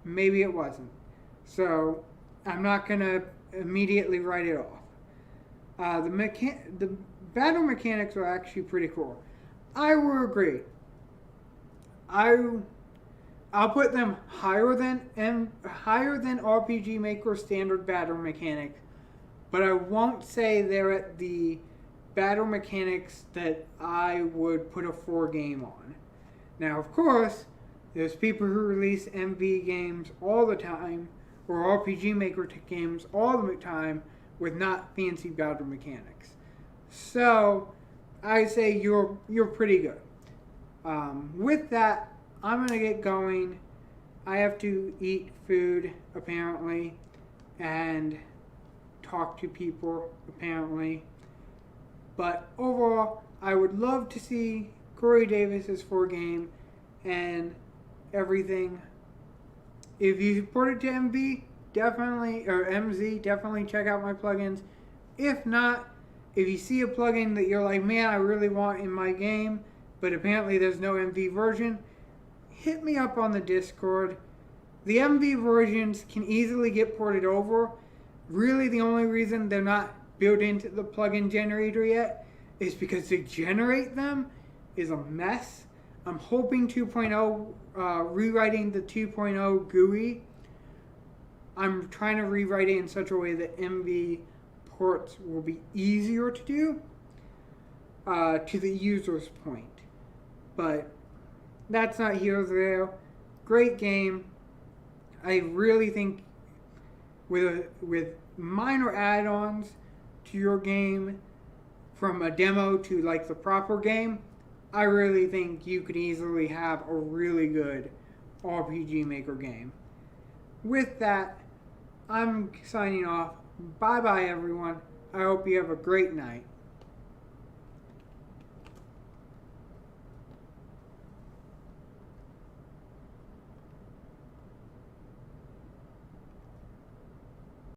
maybe it wasn't. So I'm not gonna immediately write it off. The battle mechanics are actually pretty cool. I will agree. I'll put them higher than RPG Maker standard battle mechanics, but I won't say they're at the battle mechanics that I would put a 4 game on. Now, of course, there's people who release MV games all the time, or RPG Maker games all the time, with not fancy battle mechanics. So, I say you're pretty good. With that, I'm gonna get going. I have to eat food, apparently, and talk to people, apparently. But overall, I would love to see Corey Davis's 4 game and everything. If you port it to MV, definitely, or MZ, definitely check out my plugins. If not, if you see a plugin that you're like, man, I really want in my game, but apparently there's no MV version, hit me up on the Discord. The MV versions can easily get ported over. Really, the only reason they're not built into the plugin generator yet is because to generate them is a mess. I'm hoping 2.0, rewriting the 2.0 GUI, I'm trying to rewrite it in such a way that MV ports will be easier to do to the user's point. But that's not here or there. Great game. I really think with minor add-ons to your game, from a demo to like the proper game, I really think you could easily have a really good RPG Maker game. With that, I'm signing off. Bye bye everyone. I hope you have a great night.